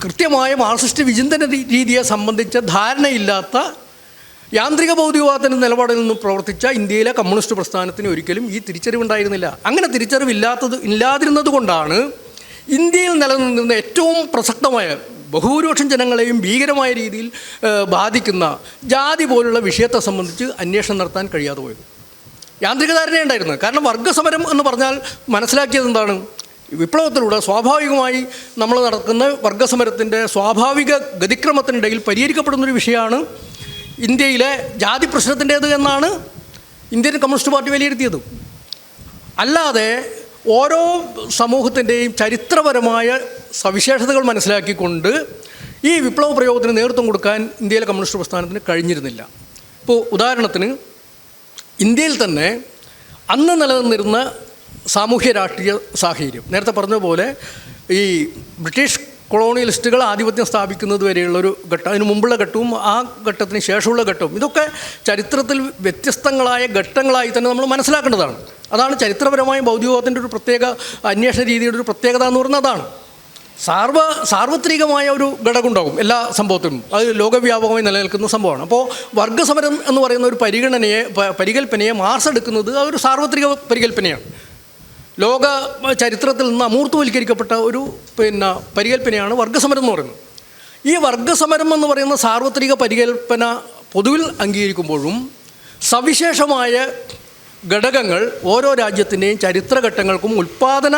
കൃത്യമായ മാർക്സിസ്റ്റ് വിചിന്തന രീതിയെ സംബന്ധിച്ച ധാരണയില്ലാത്ത യാന്ത്രിക ഭൗതികവാദത്തിൻ്റെ നിലപാടിൽ നിന്നും പ്രവർത്തിച്ച ഇന്ത്യയിലെ കമ്മ്യൂണിസ്റ്റ് പ്രസ്ഥാനത്തിന് ഒരിക്കലും ഈ തിരിച്ചറിവുണ്ടായിരുന്നില്ല. അങ്ങനെ ഇല്ലാതിരുന്നത് കൊണ്ടാണ് ഇന്ത്യയിൽ നിലനിന്നിരുന്ന ഏറ്റവും പ്രസക്തമായ ബഹുഭൂരിപക്ഷം ജനങ്ങളെയും ഭീകരമായ രീതിയിൽ ബാധിക്കുന്ന ജാതി പോലുള്ള വിഷയത്തെ സംബന്ധിച്ച് അന്വേഷണം നടത്താൻ കഴിയാതെ പോയത്. യാന്ത്രിക ധാരണയുണ്ടായിരുന്നത്. കാരണം വർഗ്ഗസമരം എന്ന് പറഞ്ഞാൽ മനസ്സിലാക്കിയത് എന്താണ്, വിപ്ലവത്തിലൂടെ സ്വാഭാവികമായി നമ്മൾ നടക്കുന്ന വർഗ്ഗസമരത്തിൻ്റെ സ്വാഭാവിക ഗതിക്രമത്തിനിടയിൽ പരിഹരിക്കപ്പെടുന്നൊരു വിഷയമാണ് ഇന്ത്യയിലെ ജാതി പ്രശ്നത്തിൻ്റേത് എന്നാണ് ഇന്ത്യൻ കമ്മ്യൂണിസ്റ്റ് പാർട്ടി വിലയിരുത്തിയത്. അല്ലാതെ ഓരോ സമൂഹത്തിൻ്റെയും ചരിത്രപരമായ സവിശേഷതകൾ മനസ്സിലാക്കിക്കൊണ്ട് ഈ വിപ്ലവ പ്രയോഗത്തിന് നേതൃത്വം കൊടുക്കാൻ ഇന്ത്യയിലെ കമ്മ്യൂണിസ്റ്റ് പ്രസ്ഥാനത്തിന് കഴിഞ്ഞിരുന്നില്ല. ഇപ്പോൾ ഉദാഹരണത്തിന് ഇന്ത്യയിൽ തന്നെ അന്ന് നിലനിന്നിരുന്ന സാമൂഹ്യ രാഷ്ട്രീയ സാഹചര്യം നേരത്തെ പറഞ്ഞതുപോലെ ഈ ബ്രിട്ടീഷ് കൊളോണിയലിസ്റ്റുകൾ ആധിപത്യം സ്ഥാപിക്കുന്നത് വരെയുള്ളൊരു ഘട്ടം, അതിന് മുമ്പുള്ള ഘട്ടവും ആ ഘട്ടത്തിന് ശേഷമുള്ള ഘട്ടവും, ഇതൊക്കെ ചരിത്രത്തിൽ വ്യത്യസ്തങ്ങളായ ഘട്ടങ്ങളായി തന്നെ നമ്മൾ മനസ്സിലാക്കേണ്ടതാണ്. അതാണ് ചരിത്രപരമായ ഭൗതികവാദത്തിൻ്റെ ഒരു പ്രത്യേക അന്വേഷണ രീതിയുടെ ഒരു പ്രത്യേകത എന്ന് പറയുന്നത്. അതാണ് സാർവത്രികമായ ഒരു ഘടകം ഉണ്ടാകും എല്ലാ സംഭവത്തിലും, അത് ലോകവ്യാപകമായി നിലനിൽക്കുന്ന സംഭവമാണ്. അപ്പോൾ വർഗ്ഗസമരം എന്ന് പറയുന്ന ഒരു പരികല്പനയെ മാർക്സ് എടുക്കുന്നത് അതൊരു സാർവത്രിക പരികല്പനയാണ്. ലോക ചരിത്രത്തിൽ നിന്ന് അമൂർത്തവൽക്കരിക്കപ്പെട്ട ഒരു പരികല്പനയാണ് വർഗ്ഗസമരം എന്ന് പറയുന്നത്. ഈ വർഗ്ഗസമരം എന്ന് പറയുന്ന സാർവത്രിക പരികല്പന പൊതുവിൽ അംഗീകരിക്കുമ്പോഴും സവിശേഷമായ ഘടകങ്ങൾ ഓരോ രാജ്യത്തിൻ്റെയും ചരിത്രഘട്ടങ്ങൾക്കും ഉൽപ്പാദന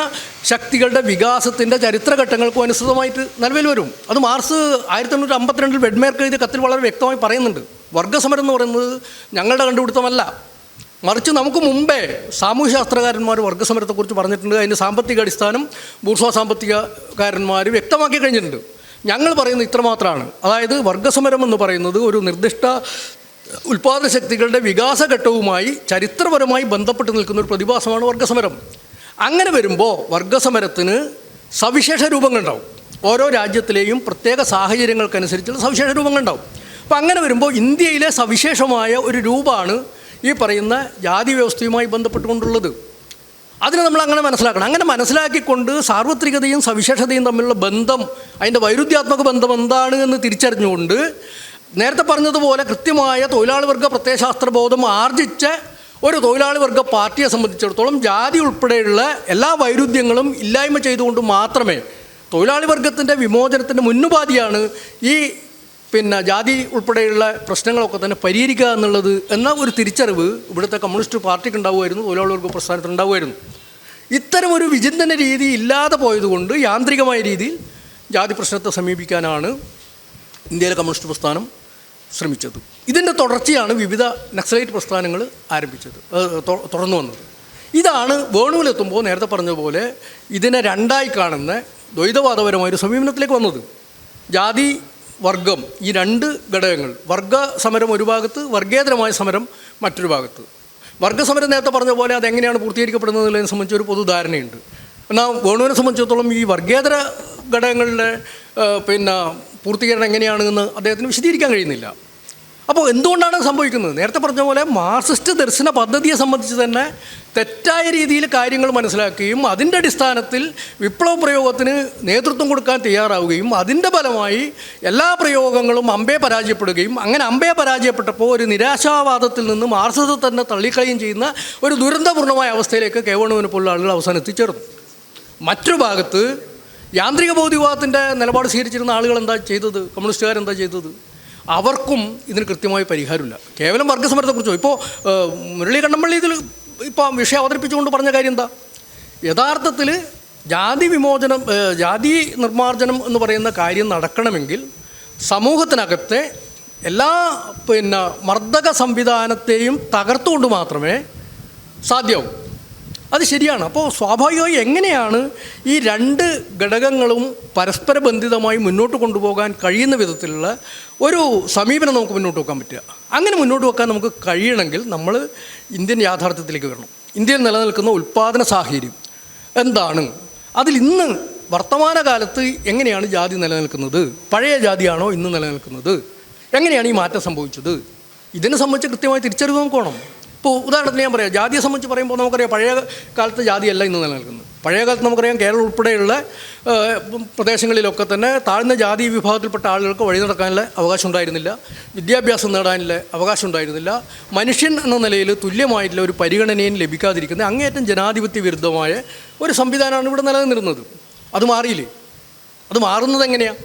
ശക്തികളുടെ വികാസത്തിൻ്റെ ചരിത്രഘട്ടങ്ങൾക്കും അനുസൃതമായിട്ട് നിലവിൽ വരും. അത് മാർക്സ് 1852 വെഡ്മേർക്ക് എഴുതിയ കത്തിൽ വളരെ വ്യക്തമായി പറയുന്നുണ്ട്. വർഗ്ഗസമരം എന്ന് പറയുന്നത് ഞങ്ങളുടെ കണ്ടുപിടുത്തമല്ല, മറിച്ച് നമുക്ക് മുമ്പേ സാമൂഹ്യശാസ്ത്രകാരന്മാർ വർഗ്ഗസമരത്തെക്കുറിച്ച് പറഞ്ഞിട്ടുണ്ട്. അതിൻ്റെ സാമ്പത്തിക അടിസ്ഥാനം ബൂർഷ്വാ സാമ്പത്തികകാരന്മാർ വ്യക്തമാക്കി കഴിഞ്ഞിട്ടുണ്ട്. ഞങ്ങൾ പറയുന്നത് ഇത്രമാത്രമാണ്, അതായത് വർഗ്ഗസമരം എന്ന് പറയുന്നത് ഒരു നിർദ്ദിഷ്ട ഉൽപ്പാദന ശക്തികളുടെ വികാസഘട്ടവുമായി ചരിത്രപരമായി ബന്ധപ്പെട്ട് നിൽക്കുന്ന ഒരു പ്രതിഭാസമാണ് വർഗസമരം. അങ്ങനെ വരുമ്പോൾ വർഗസമരത്തിന് സവിശേഷ രൂപങ്ങളുണ്ടാവും. ഓരോ രാജ്യത്തിലെയും പ്രത്യേക സാഹചര്യങ്ങൾക്കനുസരിച്ചുള്ള സവിശേഷ രൂപങ്ങളുണ്ടാവും. അപ്പോൾ അങ്ങനെ വരുമ്പോൾ ഇന്ത്യയിലെ സവിശേഷമായ ഒരു രൂപമാണ് ഈ പറയുന്ന ജാതി വ്യവസ്ഥയുമായി ബന്ധപ്പെട്ടുകൊണ്ടുള്ളത്. അതിനെ നമ്മൾ അങ്ങനെ മനസ്സിലാക്കണം. അങ്ങനെ മനസ്സിലാക്കിക്കൊണ്ട് സാർവത്രികതയും സവിശേഷതയും തമ്മിലുള്ള ബന്ധം, അതിൻ്റെ വൈരുദ്ധ്യാത്മക ബന്ധം എന്താണ് എന്ന് തിരിച്ചറിഞ്ഞുകൊണ്ട് നേരത്തെ പറഞ്ഞതുപോലെ കൃത്യമായ തൊഴിലാളി വർഗ പ്രത്യയശാസ്ത്രബോധം ആർജിച്ച ഒരു തൊഴിലാളി വർഗ പാർട്ടിയെ സംബന്ധിച്ചിടത്തോളം ജാതി ഉൾപ്പെടെയുള്ള എല്ലാ വൈരുദ്ധ്യങ്ങളും ഇല്ലായ്മ ചെയ്തുകൊണ്ട് മാത്രമേ തൊഴിലാളി വർഗത്തിൻ്റെ വിമോചനത്തിൻ്റെ മുന്നുപാധിയാണ് ഈ ജാതി ഉൾപ്പെടെയുള്ള പ്രശ്നങ്ങളൊക്കെ തന്നെ പരിഹരിക്കുക എന്നുള്ളത് എന്ന ഒരു തിരിച്ചറിവ് ഇവിടുത്തെ കമ്മ്യൂണിസ്റ്റ് പാർട്ടിക്ക് ഉണ്ടാവുമായിരുന്നു, തൊഴിലാളി വർഗ പ്രസ്ഥാനത്തിന് ഉണ്ടാവുമായിരുന്നു. ഇത്തരമൊരു വിചിന്തന രീതി ഇല്ലാതെ പോയതുകൊണ്ട് യാന്ത്രികമായ രീതിയിൽ ജാതി പ്രശ്നത്തെ സമീപിക്കാനാണ് ഇന്ത്യയിലെ കമ്മ്യൂണിസ്റ്റ് പ്രസ്ഥാനം ശ്രമിച്ചത്. ഇതിൻ്റെ തുടർച്ചയാണ് വിവിധ നക്സലൈറ്റ് പ്രസ്ഥാനങ്ങൾ ആരംഭിച്ചത്, തുടർന്നു വന്നത്. ഇതാണ് വേണുവിലെത്തുമ്പോൾ നേരത്തെ പറഞ്ഞതുപോലെ ഇതിനെ രണ്ടായി കാണുന്ന ദ്വൈതവാദപരമായൊരു സമീപനത്തിലേക്ക് വന്നത്. ജാതി വർഗം, ഈ രണ്ട് ഘടകങ്ങൾ, വർഗ സമരം ഒരു ഭാഗത്ത്, വർഗേതരമായ സമരം മറ്റൊരു ഭാഗത്ത്. വർഗസമരം നേരത്തെ പറഞ്ഞ പോലെ അതെങ്ങനെയാണ് പൂർത്തീകരിക്കപ്പെടുന്നതിനെ സംബന്ധിച്ച് ഒരു പൊതുധാരണയുണ്ട്. എന്നാൽ വേണുവിനെ സംബന്ധിച്ചിടത്തോളം ഈ വർഗേതര ഘടകങ്ങളുടെ പൂർത്തീകരണം എങ്ങനെയാണെന്ന് അദ്ദേഹത്തിന് വിശദീകരിക്കാൻ കഴിയുന്നില്ല. അപ്പോൾ എന്തുകൊണ്ടാണ് സംഭവിക്കുന്നത്? നേരത്തെ പറഞ്ഞ പോലെ മാർക്സിസ്റ്റ് ദർശന പദ്ധതിയെ സംബന്ധിച്ച് തന്നെ തെറ്റായ രീതിയിൽ കാര്യങ്ങൾ മനസ്സിലാക്കുകയും അതിൻ്റെ അടിസ്ഥാനത്തിൽ വിപ്ലവ പ്രയോഗത്തിന് നേതൃത്വം കൊടുക്കാൻ തയ്യാറാവുകയും അതിൻ്റെ ഫലമായി എല്ലാ പ്രയോഗങ്ങളും അമ്പേ പരാജയപ്പെടുകയും അങ്ങനെ അമ്പേ പരാജയപ്പെട്ടപ്പോൾ ഒരു നിരാശാവാദത്തിൽ നിന്ന് മാർക്സിസത്തെ തന്നെ തള്ളിക്കളയുകയും ചെയ്യുന്ന ഒരു ദുരന്തപൂർണ്ണമായ അവസ്ഥയിലേക്ക് കെ വേണുവിനെ പോലുള്ള ആളുകൾ അവസാനം എത്തിച്ചേർന്നു. മറ്റൊരു ഭാഗത്ത് യാന്ത്രിക ഭൗതികവാദത്തിൻ്റെ നിലപാട് സ്വീകരിച്ചിരുന്ന ആളുകൾ എന്താ ചെയ്തത്? കമ്മ്യൂണിസ്റ്റുകാരെന്താ ചെയ്തത്? അവർക്കും ഇതിന് കൃത്യമായ പരിഹാരമില്ല. കേവലം വർഗസമരത്തെക്കുറിച്ചോ ഇപ്പോൾ മുരളി കണ്ണമ്പള്ളി ഇതിൽ ഇപ്പോൾ വിഷയം അവതരിപ്പിച്ചുകൊണ്ട് പറഞ്ഞ കാര്യം എന്താ? യഥാർത്ഥത്തിൽ ജാതി വിമോചനം, ജാതി നിർമ്മാർജ്ജനം എന്ന് പറയുന്ന കാര്യം നടക്കണമെങ്കിൽ സമൂഹത്തിനകത്തെ എല്ലാ മർദ്ദക സംവിധാനത്തെയും തകർത്തുകൊണ്ട് മാത്രമേ സാധ്യമാവൂ. അത് ശരിയാണ്. അപ്പോൾ സ്വാഭാവികമായി എങ്ങനെയാണ് ഈ രണ്ട് ഘടകങ്ങളും പരസ്പര ബന്ധിതമായി മുന്നോട്ട് കൊണ്ടുപോകാൻ കഴിയുന്ന വിധത്തിലുള്ള ഒരു സമീപനം നമുക്ക് മുന്നോട്ട് വെക്കാൻ പറ്റുക? അങ്ങനെ മുന്നോട്ട് വെക്കാൻ നമുക്ക് കഴിയണമെങ്കിൽ നമ്മൾ ഇന്ത്യൻ യാഥാർത്ഥ്യത്തിലേക്ക് വരണം. ഇന്ത്യയിൽ നിലനിൽക്കുന്ന ഉൽപ്പാദന സാഹചര്യം എന്താണ്? അതിൽ ഇന്ന് വർത്തമാനകാലത്ത് എങ്ങനെയാണ് ജാതി നിലനിൽക്കുന്നത്? പഴയ ജാതിയാണോ ഇന്ന് നിലനിൽക്കുന്നത്? എങ്ങനെയാണ് ഈ മാറ്റം സംഭവിച്ചത്? ഇതിനെ സംബന്ധിച്ച് കൃത്യമായി തിരിച്ചറിവ് നമുക്ക് വേണം. ഇപ്പോൾ ഉദാഹരണത്തിന് ഞാൻ പറയാം, ജാതിയെ സംബന്ധിച്ച് പറയുമ്പോൾ നമുക്കറിയാം പഴയ കാലത്ത് ജാതിയല്ല ഇന്ന് നിലനിൽക്കുന്നത്. പഴയ കാലത്ത് നമുക്കറിയാം കേരളം ഉൾപ്പെടെയുള്ള പ്രദേശങ്ങളിലൊക്കെ തന്നെ താഴ്ന്ന ജാതി വിഭാഗത്തിൽപ്പെട്ട ആളുകൾക്ക് വഴി നടക്കാനുള്ള അവകാശം ഉണ്ടായിരുന്നില്ല, വിദ്യാഭ്യാസം നേടാനുള്ള അവകാശം ഉണ്ടായിരുന്നില്ല. മനുഷ്യൻ എന്ന നിലയിൽ തുല്യമായിട്ടുള്ള ഒരു പരിഗണനയും ലഭിക്കാതിരിക്കുന്ന അങ്ങേയറ്റം ജനാധിപത്യ വിരുദ്ധമായ ഒരു സംവിധാനമാണ് ഇവിടെ നിലനിന്നിരുന്നത്. അത് മാറിയില്ലേ? അത് മാറുന്നത് എങ്ങനെയാണ്?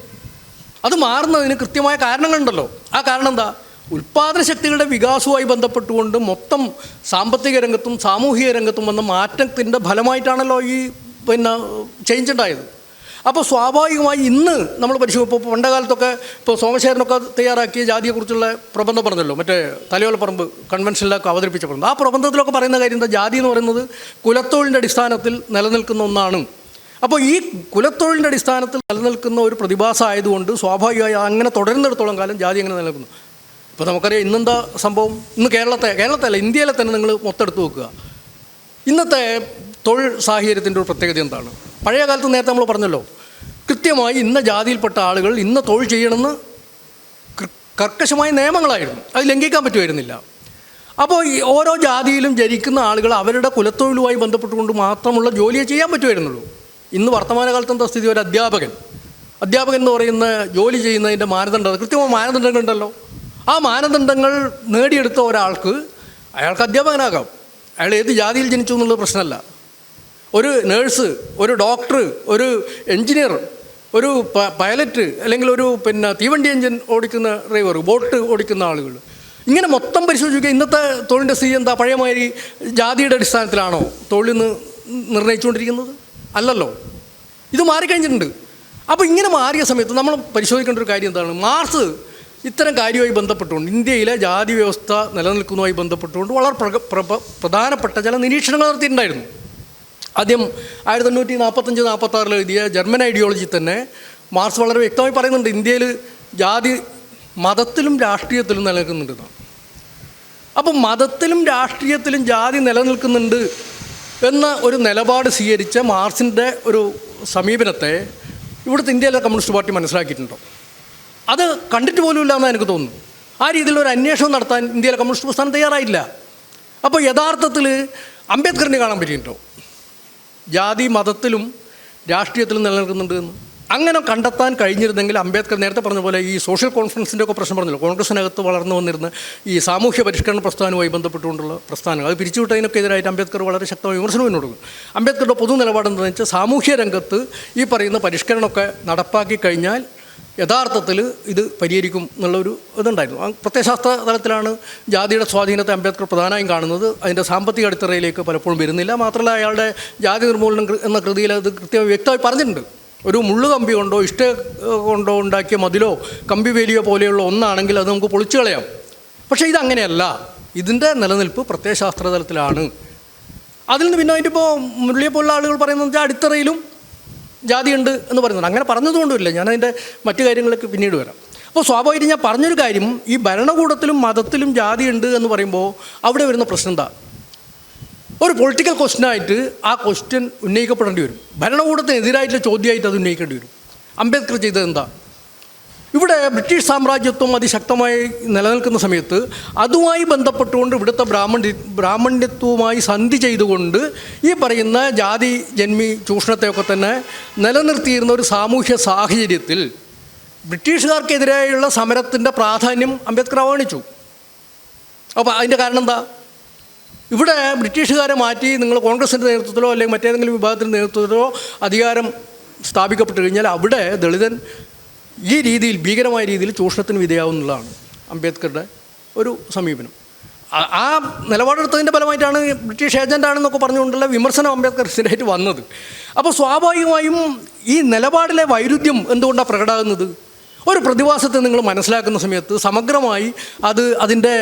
അത് മാറുന്നതിന് കൃത്യമായ കാരണങ്ങളുണ്ടല്ലോ. ആ കാരണം എന്താ? ഉൽപ്പാദന ശക്തികളുടെ വികാസവുമായി ബന്ധപ്പെട്ടുകൊണ്ട് മൊത്തം സാമ്പത്തിക രംഗത്തും സാമൂഹിക രംഗത്തും വന്ന മാറ്റത്തിൻ്റെ ഫലമായിട്ടാണല്ലോ ഈ ചേഞ്ച് ഉണ്ടായത്. അപ്പോൾ സ്വാഭാവികമായി ഇന്ന് നമ്മൾ ഇപ്പോൾ പണ്ട കാലത്തൊക്കെ ഇപ്പോൾ സോമശേഖരനൊക്കെ തയ്യാറാക്കിയ ജാതിയെക്കുറിച്ചുള്ള പ്രബന്ധം പറഞ്ഞല്ലോ, മറ്റേ തലയോലപ്പറമ്പ് കൺവെൻഷനിലൊക്കെ അവതരിപ്പിച്ച പ്രബന്ധം. ആ പ്രബന്ധത്തിലൊക്കെ പറയുന്ന കാര്യം എന്താ? ജാതി എന്ന് പറയുന്നത് കുലത്തൊഴിലിൻ്റെ അടിസ്ഥാനത്തിൽ നിലനിൽക്കുന്ന ഒന്നാണ്. അപ്പോൾ ഈ കുലത്തൊഴിലിൻ്റെ അടിസ്ഥാനത്തിൽ നിലനിൽക്കുന്ന ഒരു പ്രതിഭാസം ആയതുകൊണ്ട് സ്വാഭാവികമായി അങ്ങനെ തുടരുന്നിടത്തോളം കാലം ജാതി അങ്ങനെ നിലനിൽക്കുന്നു. ഇപ്പോൾ നമുക്കറിയാം ഇന്നെന്താ സംഭവം? ഇന്ന് കേരളത്തല്ല ഇന്ത്യയിലെ തന്നെ നിങ്ങൾ മൊത്തമെടുത്ത് നോക്കുക. ഇന്നത്തെ തൊഴിൽ സാഹചര്യത്തിൻ്റെ ഒരു പ്രത്യേകത എന്താണ്? പഴയ കാലത്ത് നേരത്തെ നമ്മൾ പറഞ്ഞല്ലോ, കൃത്യമായി ഇന്ന ജാതിയിൽപ്പെട്ട ആളുകൾ ഇന്ന തൊഴിൽ ചെയ്യണമെന്ന് കർക്കശമായ നിയമങ്ങളായിരുന്നു, അത് ലംഘിക്കാൻ പറ്റുമായിരുന്നില്ല. അപ്പോൾ ഈ ഓരോ ജാതിയിലും ജനിക്കുന്ന ആളുകൾ അവരുടെ കുലത്തൊഴിലുമായി ബന്ധപ്പെട്ടുകൊണ്ട് മാത്രമുള്ള ജോലിയെ ചെയ്യാൻ പറ്റുമായിരുന്നുള്ളൂ. ഇന്ന് വർത്തമാനകാലത്ത് എന്താ സ്ഥിതി? ഒരു അധ്യാപകൻ എന്ന് പറയുന്ന ജോലി ചെയ്യുന്നതിൻ്റെ മാനദണ്ഡം, കൃത്യമായ മാനദണ്ഡങ്ങളുണ്ടല്ലോ. ആ മാനദണ്ഡങ്ങൾ നേടിയെടുത്ത ഒരാൾക്ക് അയാൾക്ക് അധ്യാപകനാകാം. അയാൾ ഏത് ജാതിയിൽ ജനിച്ചു എന്നുള്ളത് പ്രശ്നമല്ല. ഒരു നേഴ്സ്, ഒരു ഡോക്ടർ, ഒരു എൻജിനീയർ, ഒരു പൈലറ്റ്, അല്ലെങ്കിൽ ഒരു തീവണ്ടി എഞ്ചിൻ ഓടിക്കുന്ന ഡ്രൈവർ, ബോട്ട് ഓടിക്കുന്ന ആളുകൾ, ഇങ്ങനെ മൊത്തം പരിശോധിക്കുക. ഇന്നത്തെ തൊഴിലിൻ്റെ സ്ഥിതി എന്താ? പഴയമാതിരി ജാതിയുടെ അടിസ്ഥാനത്തിലാണോ തൊഴിൽ നിർണ്ണയിച്ചുകൊണ്ടിരിക്കുന്നത്? അല്ലല്ലോ, ഇത് മാറിക്കഴിഞ്ഞിട്ടുണ്ട്. അപ്പോൾ ഇങ്ങനെ മാറിയ സമയത്ത് നമ്മൾ പരിശോധിക്കേണ്ട ഒരു കാര്യം എന്താണ്? മാർക്സ് ഇത്തരം കാര്യവുമായി ബന്ധപ്പെട്ടുകൊണ്ട് ഇന്ത്യയിലെ ജാതി വ്യവസ്ഥ നിലനിൽക്കുന്നതുമായി ബന്ധപ്പെട്ടുകൊണ്ട് വളരെ പ്രധാനപ്പെട്ട ചില നിരീക്ഷണങ്ങൾ നടത്തിയിട്ടുണ്ടായിരുന്നു. ആദ്യം 1845-46 എഴുതിയ ജർമ്മൻ ഐഡിയോളജി തന്നെ മാർക്സ് വളരെ വ്യക്തമായി പറയുന്നുണ്ട്, ഇന്ത്യയിൽ ജാതി മതത്തിലും രാഷ്ട്രീയത്തിലും നിലനിൽക്കുന്നുണ്ടെന്നാണ്. അപ്പം മതത്തിലും രാഷ്ട്രീയത്തിലും ജാതി നിലനിൽക്കുന്നുണ്ട് എന്ന ഒരു നിലപാട് സ്വീകരിച്ച മാർക്സിൻ്റെ ഒരു സമീപനത്തെ ഇവിടുത്തെ ഇന്ത്യയിലെ കമ്മ്യൂണിസ്റ്റ് പാർട്ടി മനസ്സിലാക്കിയിട്ടുണ്ടോ? അത് കണ്ടിട്ട് പോലുമില്ല എന്നാണ് എനിക്ക് തോന്നുന്നു. ആ രീതിയിലൊരു അന്വേഷണം നടത്താൻ ഇന്ത്യയിലെ കമ്മ്യൂണിസ്റ്റ് പ്രസ്ഥാനം തയ്യാറായില്ല. അപ്പോൾ യഥാർത്ഥത്തിൽ അംബേദ്കറിനെ കാണാൻ പറ്റിയിട്ടുണ്ടോ ജാതി മതത്തിലും രാഷ്ട്രീയത്തിലും നിലനിൽക്കുന്നുണ്ട് എന്ന്? അങ്ങനെ കണ്ടെത്താൻ കഴിഞ്ഞിരുന്നെങ്കിൽ അംബേദ്കർ നേരത്തെ പറഞ്ഞ പോലെ ഈ സോഷ്യൽ കോൺഫറൻസിൻ്റെ ഒക്കെ പ്രശ്നം പറഞ്ഞല്ലോ, കോൺഗ്രസിനകത്ത് വളർന്നു വന്നിരുന്ന ഈ സാമൂഹ്യ പരിഷ്കരണ പ്രസ്ഥാനവുമായി ബന്ധപ്പെട്ടുകൊണ്ടുള്ള പ്രസ്ഥാനങ്ങൾ അത് പിരിച്ചുവിട്ടതിനൊക്കെ എതിരായിട്ട് അംബേദ്കർ വളരെ ശക്തമായ വിമർശനം മുന്നോട്ട് കൊടുക്കും. അംബേദ്കറുടെ പൊതു നിലപാടെന്താണെന്ന് വെച്ചാൽ സാമൂഹ്യ രംഗത്ത് ഈ പറയുന്ന പരിഷ്കരണമൊക്കെ നടപ്പാക്കി കഴിഞ്ഞാൽ യഥാർത്ഥത്തിൽ ഇത് പരിഹരിക്കും എന്നുള്ളൊരു ഇതുണ്ടായിരുന്നു. പ്രത്യയശാസ്ത്ര തലത്തിലാണ് ജാതിയുടെ സ്വാധീനത്തെ അംബേദ്കർ പ്രധാനമായും കാണുന്നത്. അതിൻ്റെ സാമ്പത്തിക അടിത്തറയിലേക്ക് പലപ്പോഴും വരുന്നില്ല. മാത്രമല്ല അയാളുടെ ജാതി നിർമൂലനം എന്ന കൃതിയിൽ അത് കൃത്യമായി വ്യക്തമായി പറഞ്ഞിട്ടുണ്ട്. ഒരു മുള്ളു കമ്പി കൊണ്ടോ ഇഷ്ട കൊണ്ടോ ഉണ്ടാക്കിയ മതിലോ കമ്പി വേലിയോ പോലെയുള്ള ഒന്നാണെങ്കിൽ അത് നമുക്ക് പൊളിച്ചു കളയാം. പക്ഷേ ഇതങ്ങനെയല്ല. ഇതിൻ്റെ നിലനിൽപ്പ് പ്രത്യയശാസ്ത്ര തലത്തിലാണ്. അതിൽ നിന്ന് പിന്നെ അതിൻ്റെ ഇപ്പോൾ മുരളിയെപ്പോലുള്ള ആളുകൾ പറയുന്നത് വെച്ചാൽ അടിത്തറയിലും ജാതിയുണ്ട് എന്ന് പറയുന്നുണ്ട്. അങ്ങനെ പറഞ്ഞതുകൊണ്ടുമില്ല, ഞാനതിൻ്റെ മറ്റു കാര്യങ്ങളിലേക്ക് പിന്നീട് വരാം. അപ്പോൾ സ്വാഭാവികം ഞാൻ പറഞ്ഞൊരു കാര്യം, ഈ ഭരണകൂടത്തിലും മതത്തിലും ജാതിയുണ്ട് എന്ന് പറയുമ്പോൾ അവിടെ വരുന്ന പ്രശ്നം എന്താ? ഒരു പൊളിറ്റിക്കൽ ക്വസ്റ്റ്യനായിട്ട് ആ ക്വസ്റ്റ്യൻ ഉന്നയിക്കപ്പെടേണ്ടി വരും. ഭരണകൂടത്തിനെതിരായിട്ടുള്ള ചോദ്യമായിട്ട് അത് ഉന്നയിക്കേണ്ടി വരും. അംബേദ്കർ ചെയ്തത് എന്താ? ഇവിടെ ബ്രിട്ടീഷ് സാമ്രാജ്യത്വം അതിശക്തമായി നിലനിൽക്കുന്ന സമയത്ത് അതുമായി ബന്ധപ്പെട്ടുകൊണ്ട് ഇവിടുത്തെ ബ്രാഹ്മണ്യത്വവുമായി സന്ധി ചെയ്തുകൊണ്ട് ഈ പറയുന്ന ജാതി ജന്മി ചൂഷണത്തെയൊക്കെ തന്നെ നിലനിർത്തിയിരുന്ന ഒരു സാമൂഹ്യ സാഹചര്യത്തിൽ ബ്രിട്ടീഷുകാർക്കെതിരെയുള്ള സമരത്തിൻ്റെ പ്രാധാന്യം അംബേദ്കർ അവഗണിച്ചു. അപ്പോൾ അതിൻ്റെ കാരണം എന്താ? ഇവിടെ ബ്രിട്ടീഷുകാരെ മാറ്റി നിങ്ങൾ കോൺഗ്രസിൻ്റെ നേതൃത്വത്തിലോ അല്ലെങ്കിൽ മറ്റേതെങ്കിലും വിഭാഗത്തിൻ്റെ നേതൃത്വത്തിലോ അധികാരം സ്ഥാപിക്കപ്പെട്ട് കഴിഞ്ഞാൽ അവിടെ ദളിതൻ ഈ രീതിയിൽ ഭീകരമായ രീതിയിൽ ചൂഷണത്തിന് വിധേയാവുന്നതാണ് അംബേദ്കറുടെ ഒരു സമീപനം. ആ നിലപാടെടുത്തതിൻ്റെ ഫലമായിട്ടാണ് ബ്രിട്ടീഷ് ഏജൻ്റാണെന്നൊക്കെ പറഞ്ഞുകൊണ്ടുള്ള വിമർശനം അംബേദ്കർക്കെതിരായിട്ട് വന്നത്. അപ്പോൾ സ്വാഭാവികമായും ഈ നിലപാടിലെ വൈരുദ്ധ്യം എന്തുകൊണ്ടാണ് പ്രകടമാകുന്നത്? ഒരു പ്രതിഭാസത്തെ നിങ്ങൾ മനസ്സിലാക്കുന്ന സമയത്ത് സമഗ്രമായി അതിൻ്റെ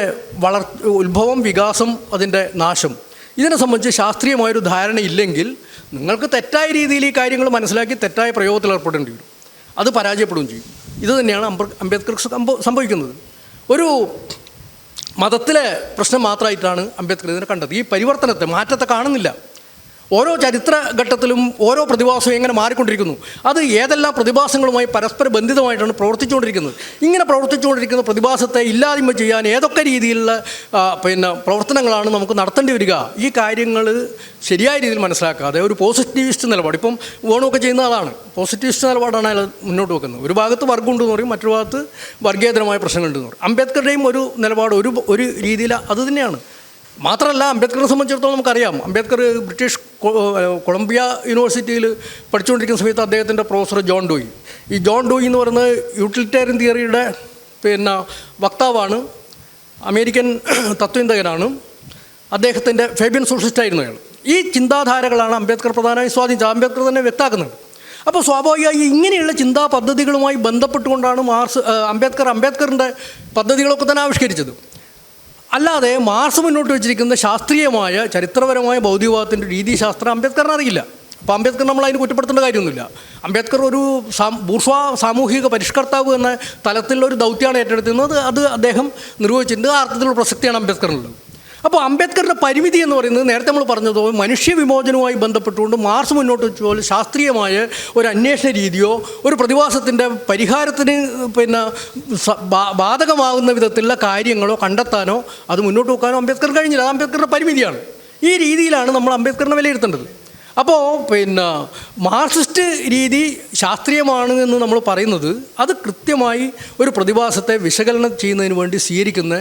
ഉത്ഭവം, വികാസം, അതിൻ്റെ നാശം ഇതിനെ സംബന്ധിച്ച് ശാസ്ത്രീയമായൊരു ധാരണയില്ലെങ്കിൽ നിങ്ങൾക്ക് തെറ്റായ രീതിയിൽ ഈ കാര്യങ്ങൾ മനസ്സിലാക്കി തെറ്റായ പ്രയോഗത്തിൽ ഏർപ്പെടേണ്ടി വരും. അത് പരാജയപ്പെടുകയും ചെയ്യും. ഇത് തന്നെയാണ് അംബേദ്കർക്ക് സംഭവിക്കുന്നത്. ഒരു മതത്തിലെ പ്രശ്നം മാത്രമായിട്ടാണ് അംബേദ്കർ ഇതിനെ കണ്ടത്. ഈ പരിവർത്തനത്തെ, മാറ്റത്തെ കാണുന്നില്ല. ഓരോ ചരിത്രഘട്ടത്തിലും ഓരോ പ്രതിഭാസവും എങ്ങനെ മാറിക്കൊണ്ടിരിക്കുന്നു, അത് ഏതെല്ലാം പ്രതിഭാസങ്ങളുമായി പരസ്പര ബന്ധിതമായിട്ടാണ് പ്രവർത്തിച്ചുകൊണ്ടിരിക്കുന്നത്. ഇങ്ങനെ പ്രവർത്തിച്ചുകൊണ്ടിരിക്കുന്ന പ്രതിഭാസത്തെ ഇല്ലായ്മ ചെയ്യാൻ ഏതൊക്കെ രീതിയിലുള്ള പ്രവർത്തനങ്ങളാണ് നമുക്ക് നടത്തേണ്ടി വരിക? ഈ കാര്യങ്ങൾ ശരിയായ രീതിയിൽ മനസ്സിലാക്കാതെ ഒരു പോസിറ്റിവിസ്റ്റ് നിലപാട്, ഇപ്പം വേണമൊക്കെ ചെയ്യുന്ന ആളാണ്, പോസിറ്റിവിസ്റ്റ് നിലപാടാണ് അയാൾ മുന്നോട്ട് വെക്കുന്നത്. ഒരു ഭാഗത്ത് വർഗമുണ്ടെന്ന് പറയും, മറ്റൊരു ഭാഗത്ത് വർഗീയതരമായ പ്രശ്നങ്ങളുണ്ടെന്ന് പറയും. അംബേദ്കറുടെയും ഒരു നിലപാട് ഒരു രീതിയിൽ അത് തന്നെയാണ്. മാത്രമല്ല അംബേദ്കറിനെ സംബന്ധിച്ചിടത്തോളം നമുക്കറിയാം, അംബേദ്കർ ബ്രിട്ടീഷ് കൊളംബിയ യൂണിവേഴ്സിറ്റിയിൽ പഠിച്ചുകൊണ്ടിരിക്കുന്ന സമയത്ത് അദ്ദേഹത്തിൻ്റെ പ്രൊഫസർ ജോൺ ഡൂയി, ഈ ജോൺ ഡൂയി എന്ന് പറയുന്നത് യൂട്ടിലിറ്റേറിയൻ തിയറിയുടെ വക്താവാണ്, അമേരിക്കൻ തത്വചിന്തകനാണ്. അദ്ദേഹത്തിൻ്റെ ഫേബിയൻ സോഷ്യലിസ്റ്റായിരുന്നു അയാൾ. ഈ ചിന്താധാരകളാണ് അംബേദ്കർ പ്രധാനമായും സ്വാധീനിച്ചത്. അംബേദ്കർ തന്നെ വ്യക്തമാക്കുന്നുണ്ട്. അപ്പോൾ സ്വാഭാവികമായി ഇങ്ങനെയുള്ള ചിന്താ പദ്ധതികളുമായി ബന്ധപ്പെട്ടുകൊണ്ടാണ് അംബേദ്കറിൻ്റെ പദ്ധതികളൊക്കെ തന്നെ ആവിഷ്കരിച്ചത്. അല്ലാതെ മാർക്സ് മുന്നോട്ട് വെച്ചിരിക്കുന്ന ശാസ്ത്രീയമായ ചരിത്രപരമായ ഭൗതികവാദത്തിൻ്റെ രീതിശാസ്ത്രം അംബേദ്കറിന് അറിയില്ല. അപ്പോൾ അംബേദ്കർ നമ്മൾ അതിന് കുറ്റപ്പെടുത്തേണ്ട കാര്യമൊന്നുമില്ല. അംബേദ്കർ ഒരു ബൂർഷ്വാ സാമൂഹിക പരിഷ്കർത്താവ് എന്ന തലത്തിലൊരു ദൗത്യമാണ് ഏറ്റെടുത്തിരുന്നത്. അത് അദ്ദേഹം നിർവഹിച്ചിട്ടുണ്ട്. ആ അർത്ഥത്തിലുള്ള പ്രസക്തിയാണ് അംബേദ്കറിനുള്ളത്. അപ്പോൾ അംബേദ്കറുടെ പരിമിതി എന്ന് പറയുന്നത് നേരത്തെ നമ്മൾ പറഞ്ഞതുപോലെ മനുഷ്യവിമോചനവുമായി ബന്ധപ്പെട്ടുകൊണ്ട് മാർക്സ് മുന്നോട്ട് വെച്ച പോലെ ശാസ്ത്രീയമായ ഒരു അന്വേഷണ രീതിയോ ഒരു പ്രതിഭാസത്തിൻ്റെ പരിഹാരത്തിന് ബാധകമാകുന്ന വിധത്തിലുള്ള കാര്യങ്ങളോ കണ്ടെത്താനോ അത് മുന്നോട്ട് വെക്കാനോ അംബേദ്കർ കഴിഞ്ഞില്ല. അത് അംബേദ്കറുടെ പരിമിതിയാണ്. ഈ രീതിയിലാണ് നമ്മൾ അംബേദ്കറിനെ വിലയിരുത്തേണ്ടത്. അപ്പോൾ മാർക്സിസ്റ്റ് രീതി ശാസ്ത്രീയമാണ് എന്ന് നമ്മൾ പറയുന്നത് അത് കൃത്യമായി ഒരു പ്രതിഭാസത്തെ വിശകലനം ചെയ്യുന്നതിന് വേണ്ടി സ്വീകരിക്കുന്ന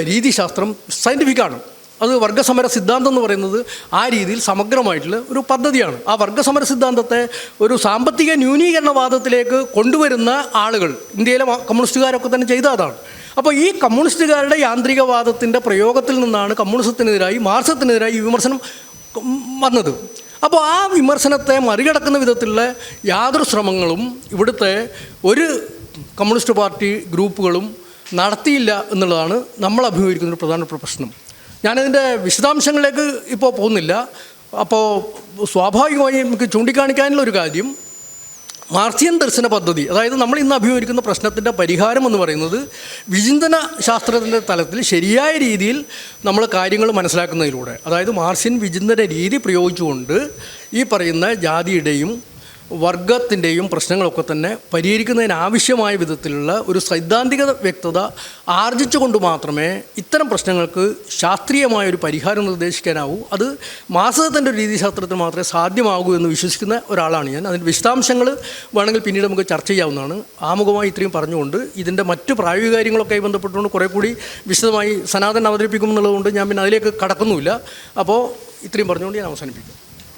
രീതിശാസ്ത്രം സയൻറ്റിഫിക്കാണ്. അത് വർഗസമര സിദ്ധാന്തം എന്ന് പറയുന്നത് ആ രീതിയിൽ സമഗ്രമായിട്ടുള്ള ഒരു പദ്ധതിയാണ്. ആ വർഗസമര സിദ്ധാന്തത്തെ ഒരു സാമ്പത്തിക ന്യൂനീകരണവാദത്തിലേക്ക് കൊണ്ടുവരുന്ന ആളുകൾ ഇന്ത്യയിലെ കമ്മ്യൂണിസ്റ്റുകാരൊക്കെ തന്നെ ചെയ്ത അതാണ്. അപ്പോൾ ഈ കമ്മ്യൂണിസ്റ്റുകാരുടെ യാന്ത്രികവാദത്തിൻ്റെ പ്രയോഗത്തിൽ നിന്നാണ് കമ്മ്യൂണിസത്തിനെതിരായി മാർക്സത്തിനെതിരായി ഈ വിമർശനം വന്നത്. അപ്പോൾ ആ വിമർശനത്തെ മറികടക്കുന്ന വിധത്തിലുള്ള യാതൊരു ശ്രമങ്ങളും ഇവിടുത്തെ ഒരു കമ്മ്യൂണിസ്റ്റ് പാർട്ടി ഗ്രൂപ്പുകളും നടത്തിയില്ല എന്നുള്ളതാണ് നമ്മൾ അഭിമുഖീകരിക്കുന്ന ഒരു പ്രധാനപ്പെട്ട പ്രശ്നം. ഞാനതിൻ്റെ വിശദാംശങ്ങളിലേക്ക് ഇപ്പോൾ പോകുന്നില്ല. അപ്പോൾ സ്വാഭാവികമായി നമുക്ക് ചൂണ്ടിക്കാണിക്കാനുള്ള ഒരു കാര്യം, മാർസിയൻ ദർശന പദ്ധതി, അതായത് നമ്മൾ ഇന്ന് അഭിമുഖീകരിക്കുന്ന പ്രശ്നത്തിൻ്റെ പരിഹാരം എന്ന് പറയുന്നത് വിചിന്തന ശാസ്ത്രത്തിൻ്റെ തലത്തിൽ ശരിയായ രീതിയിൽ നമ്മൾ കാര്യങ്ങൾ മനസ്സിലാക്കുന്നതിലൂടെ, അതായത് മാർസിയൻ വിചിന്തന രീതി പ്രയോഗിച്ചുകൊണ്ട് ഈ പറയുന്ന ജാതിയുടെയും വർഗത്തിൻ്റെയും പ്രശ്നങ്ങളൊക്കെ തന്നെ പരിഹരിക്കുന്നതിനാവശ്യമായ വിധത്തിലുള്ള ഒരു സൈദ്ധാന്തിക വ്യക്തത ആർജിച്ചുകൊണ്ട് മാത്രമേ ഇത്തരം പ്രശ്നങ്ങൾക്ക് ശാസ്ത്രീയമായൊരു പരിഹാരം നിർദ്ദേശിക്കാനാവൂ. അത് മാർക്സിസത്തിൻ്റെ ഒരു രീതിശാസ്ത്രത്തിൽ മാത്രമേ സാധ്യമാകൂ എന്ന് വിശ്വസിക്കുന്ന ഒരാളാണ് ഞാൻ. അതിൻ്റെ വിശദാംശങ്ങൾ വേണമെങ്കിൽ പിന്നീട് നമുക്ക് ചർച്ച ചെയ്യാവുന്നതാണ്. ആമുഖമായി ഇത്രയും പറഞ്ഞുകൊണ്ട് ഇതിൻ്റെ മറ്റ് പ്രായോഗിക കാര്യങ്ങളൊക്കെ ബന്ധപ്പെട്ടുകൊണ്ട് കുറേ കൂടി വിശദമായി സനാതൻ അവതരിപ്പിക്കുമെന്നുള്ളതുകൊണ്ട് ഞാൻ പിന്നെ അതിലേക്ക് കടക്കുന്നുമില്ല. അപ്പോൾ ഇത്രയും പറഞ്ഞുകൊണ്ട് ഞാൻ അവസാനിപ്പിക്കും.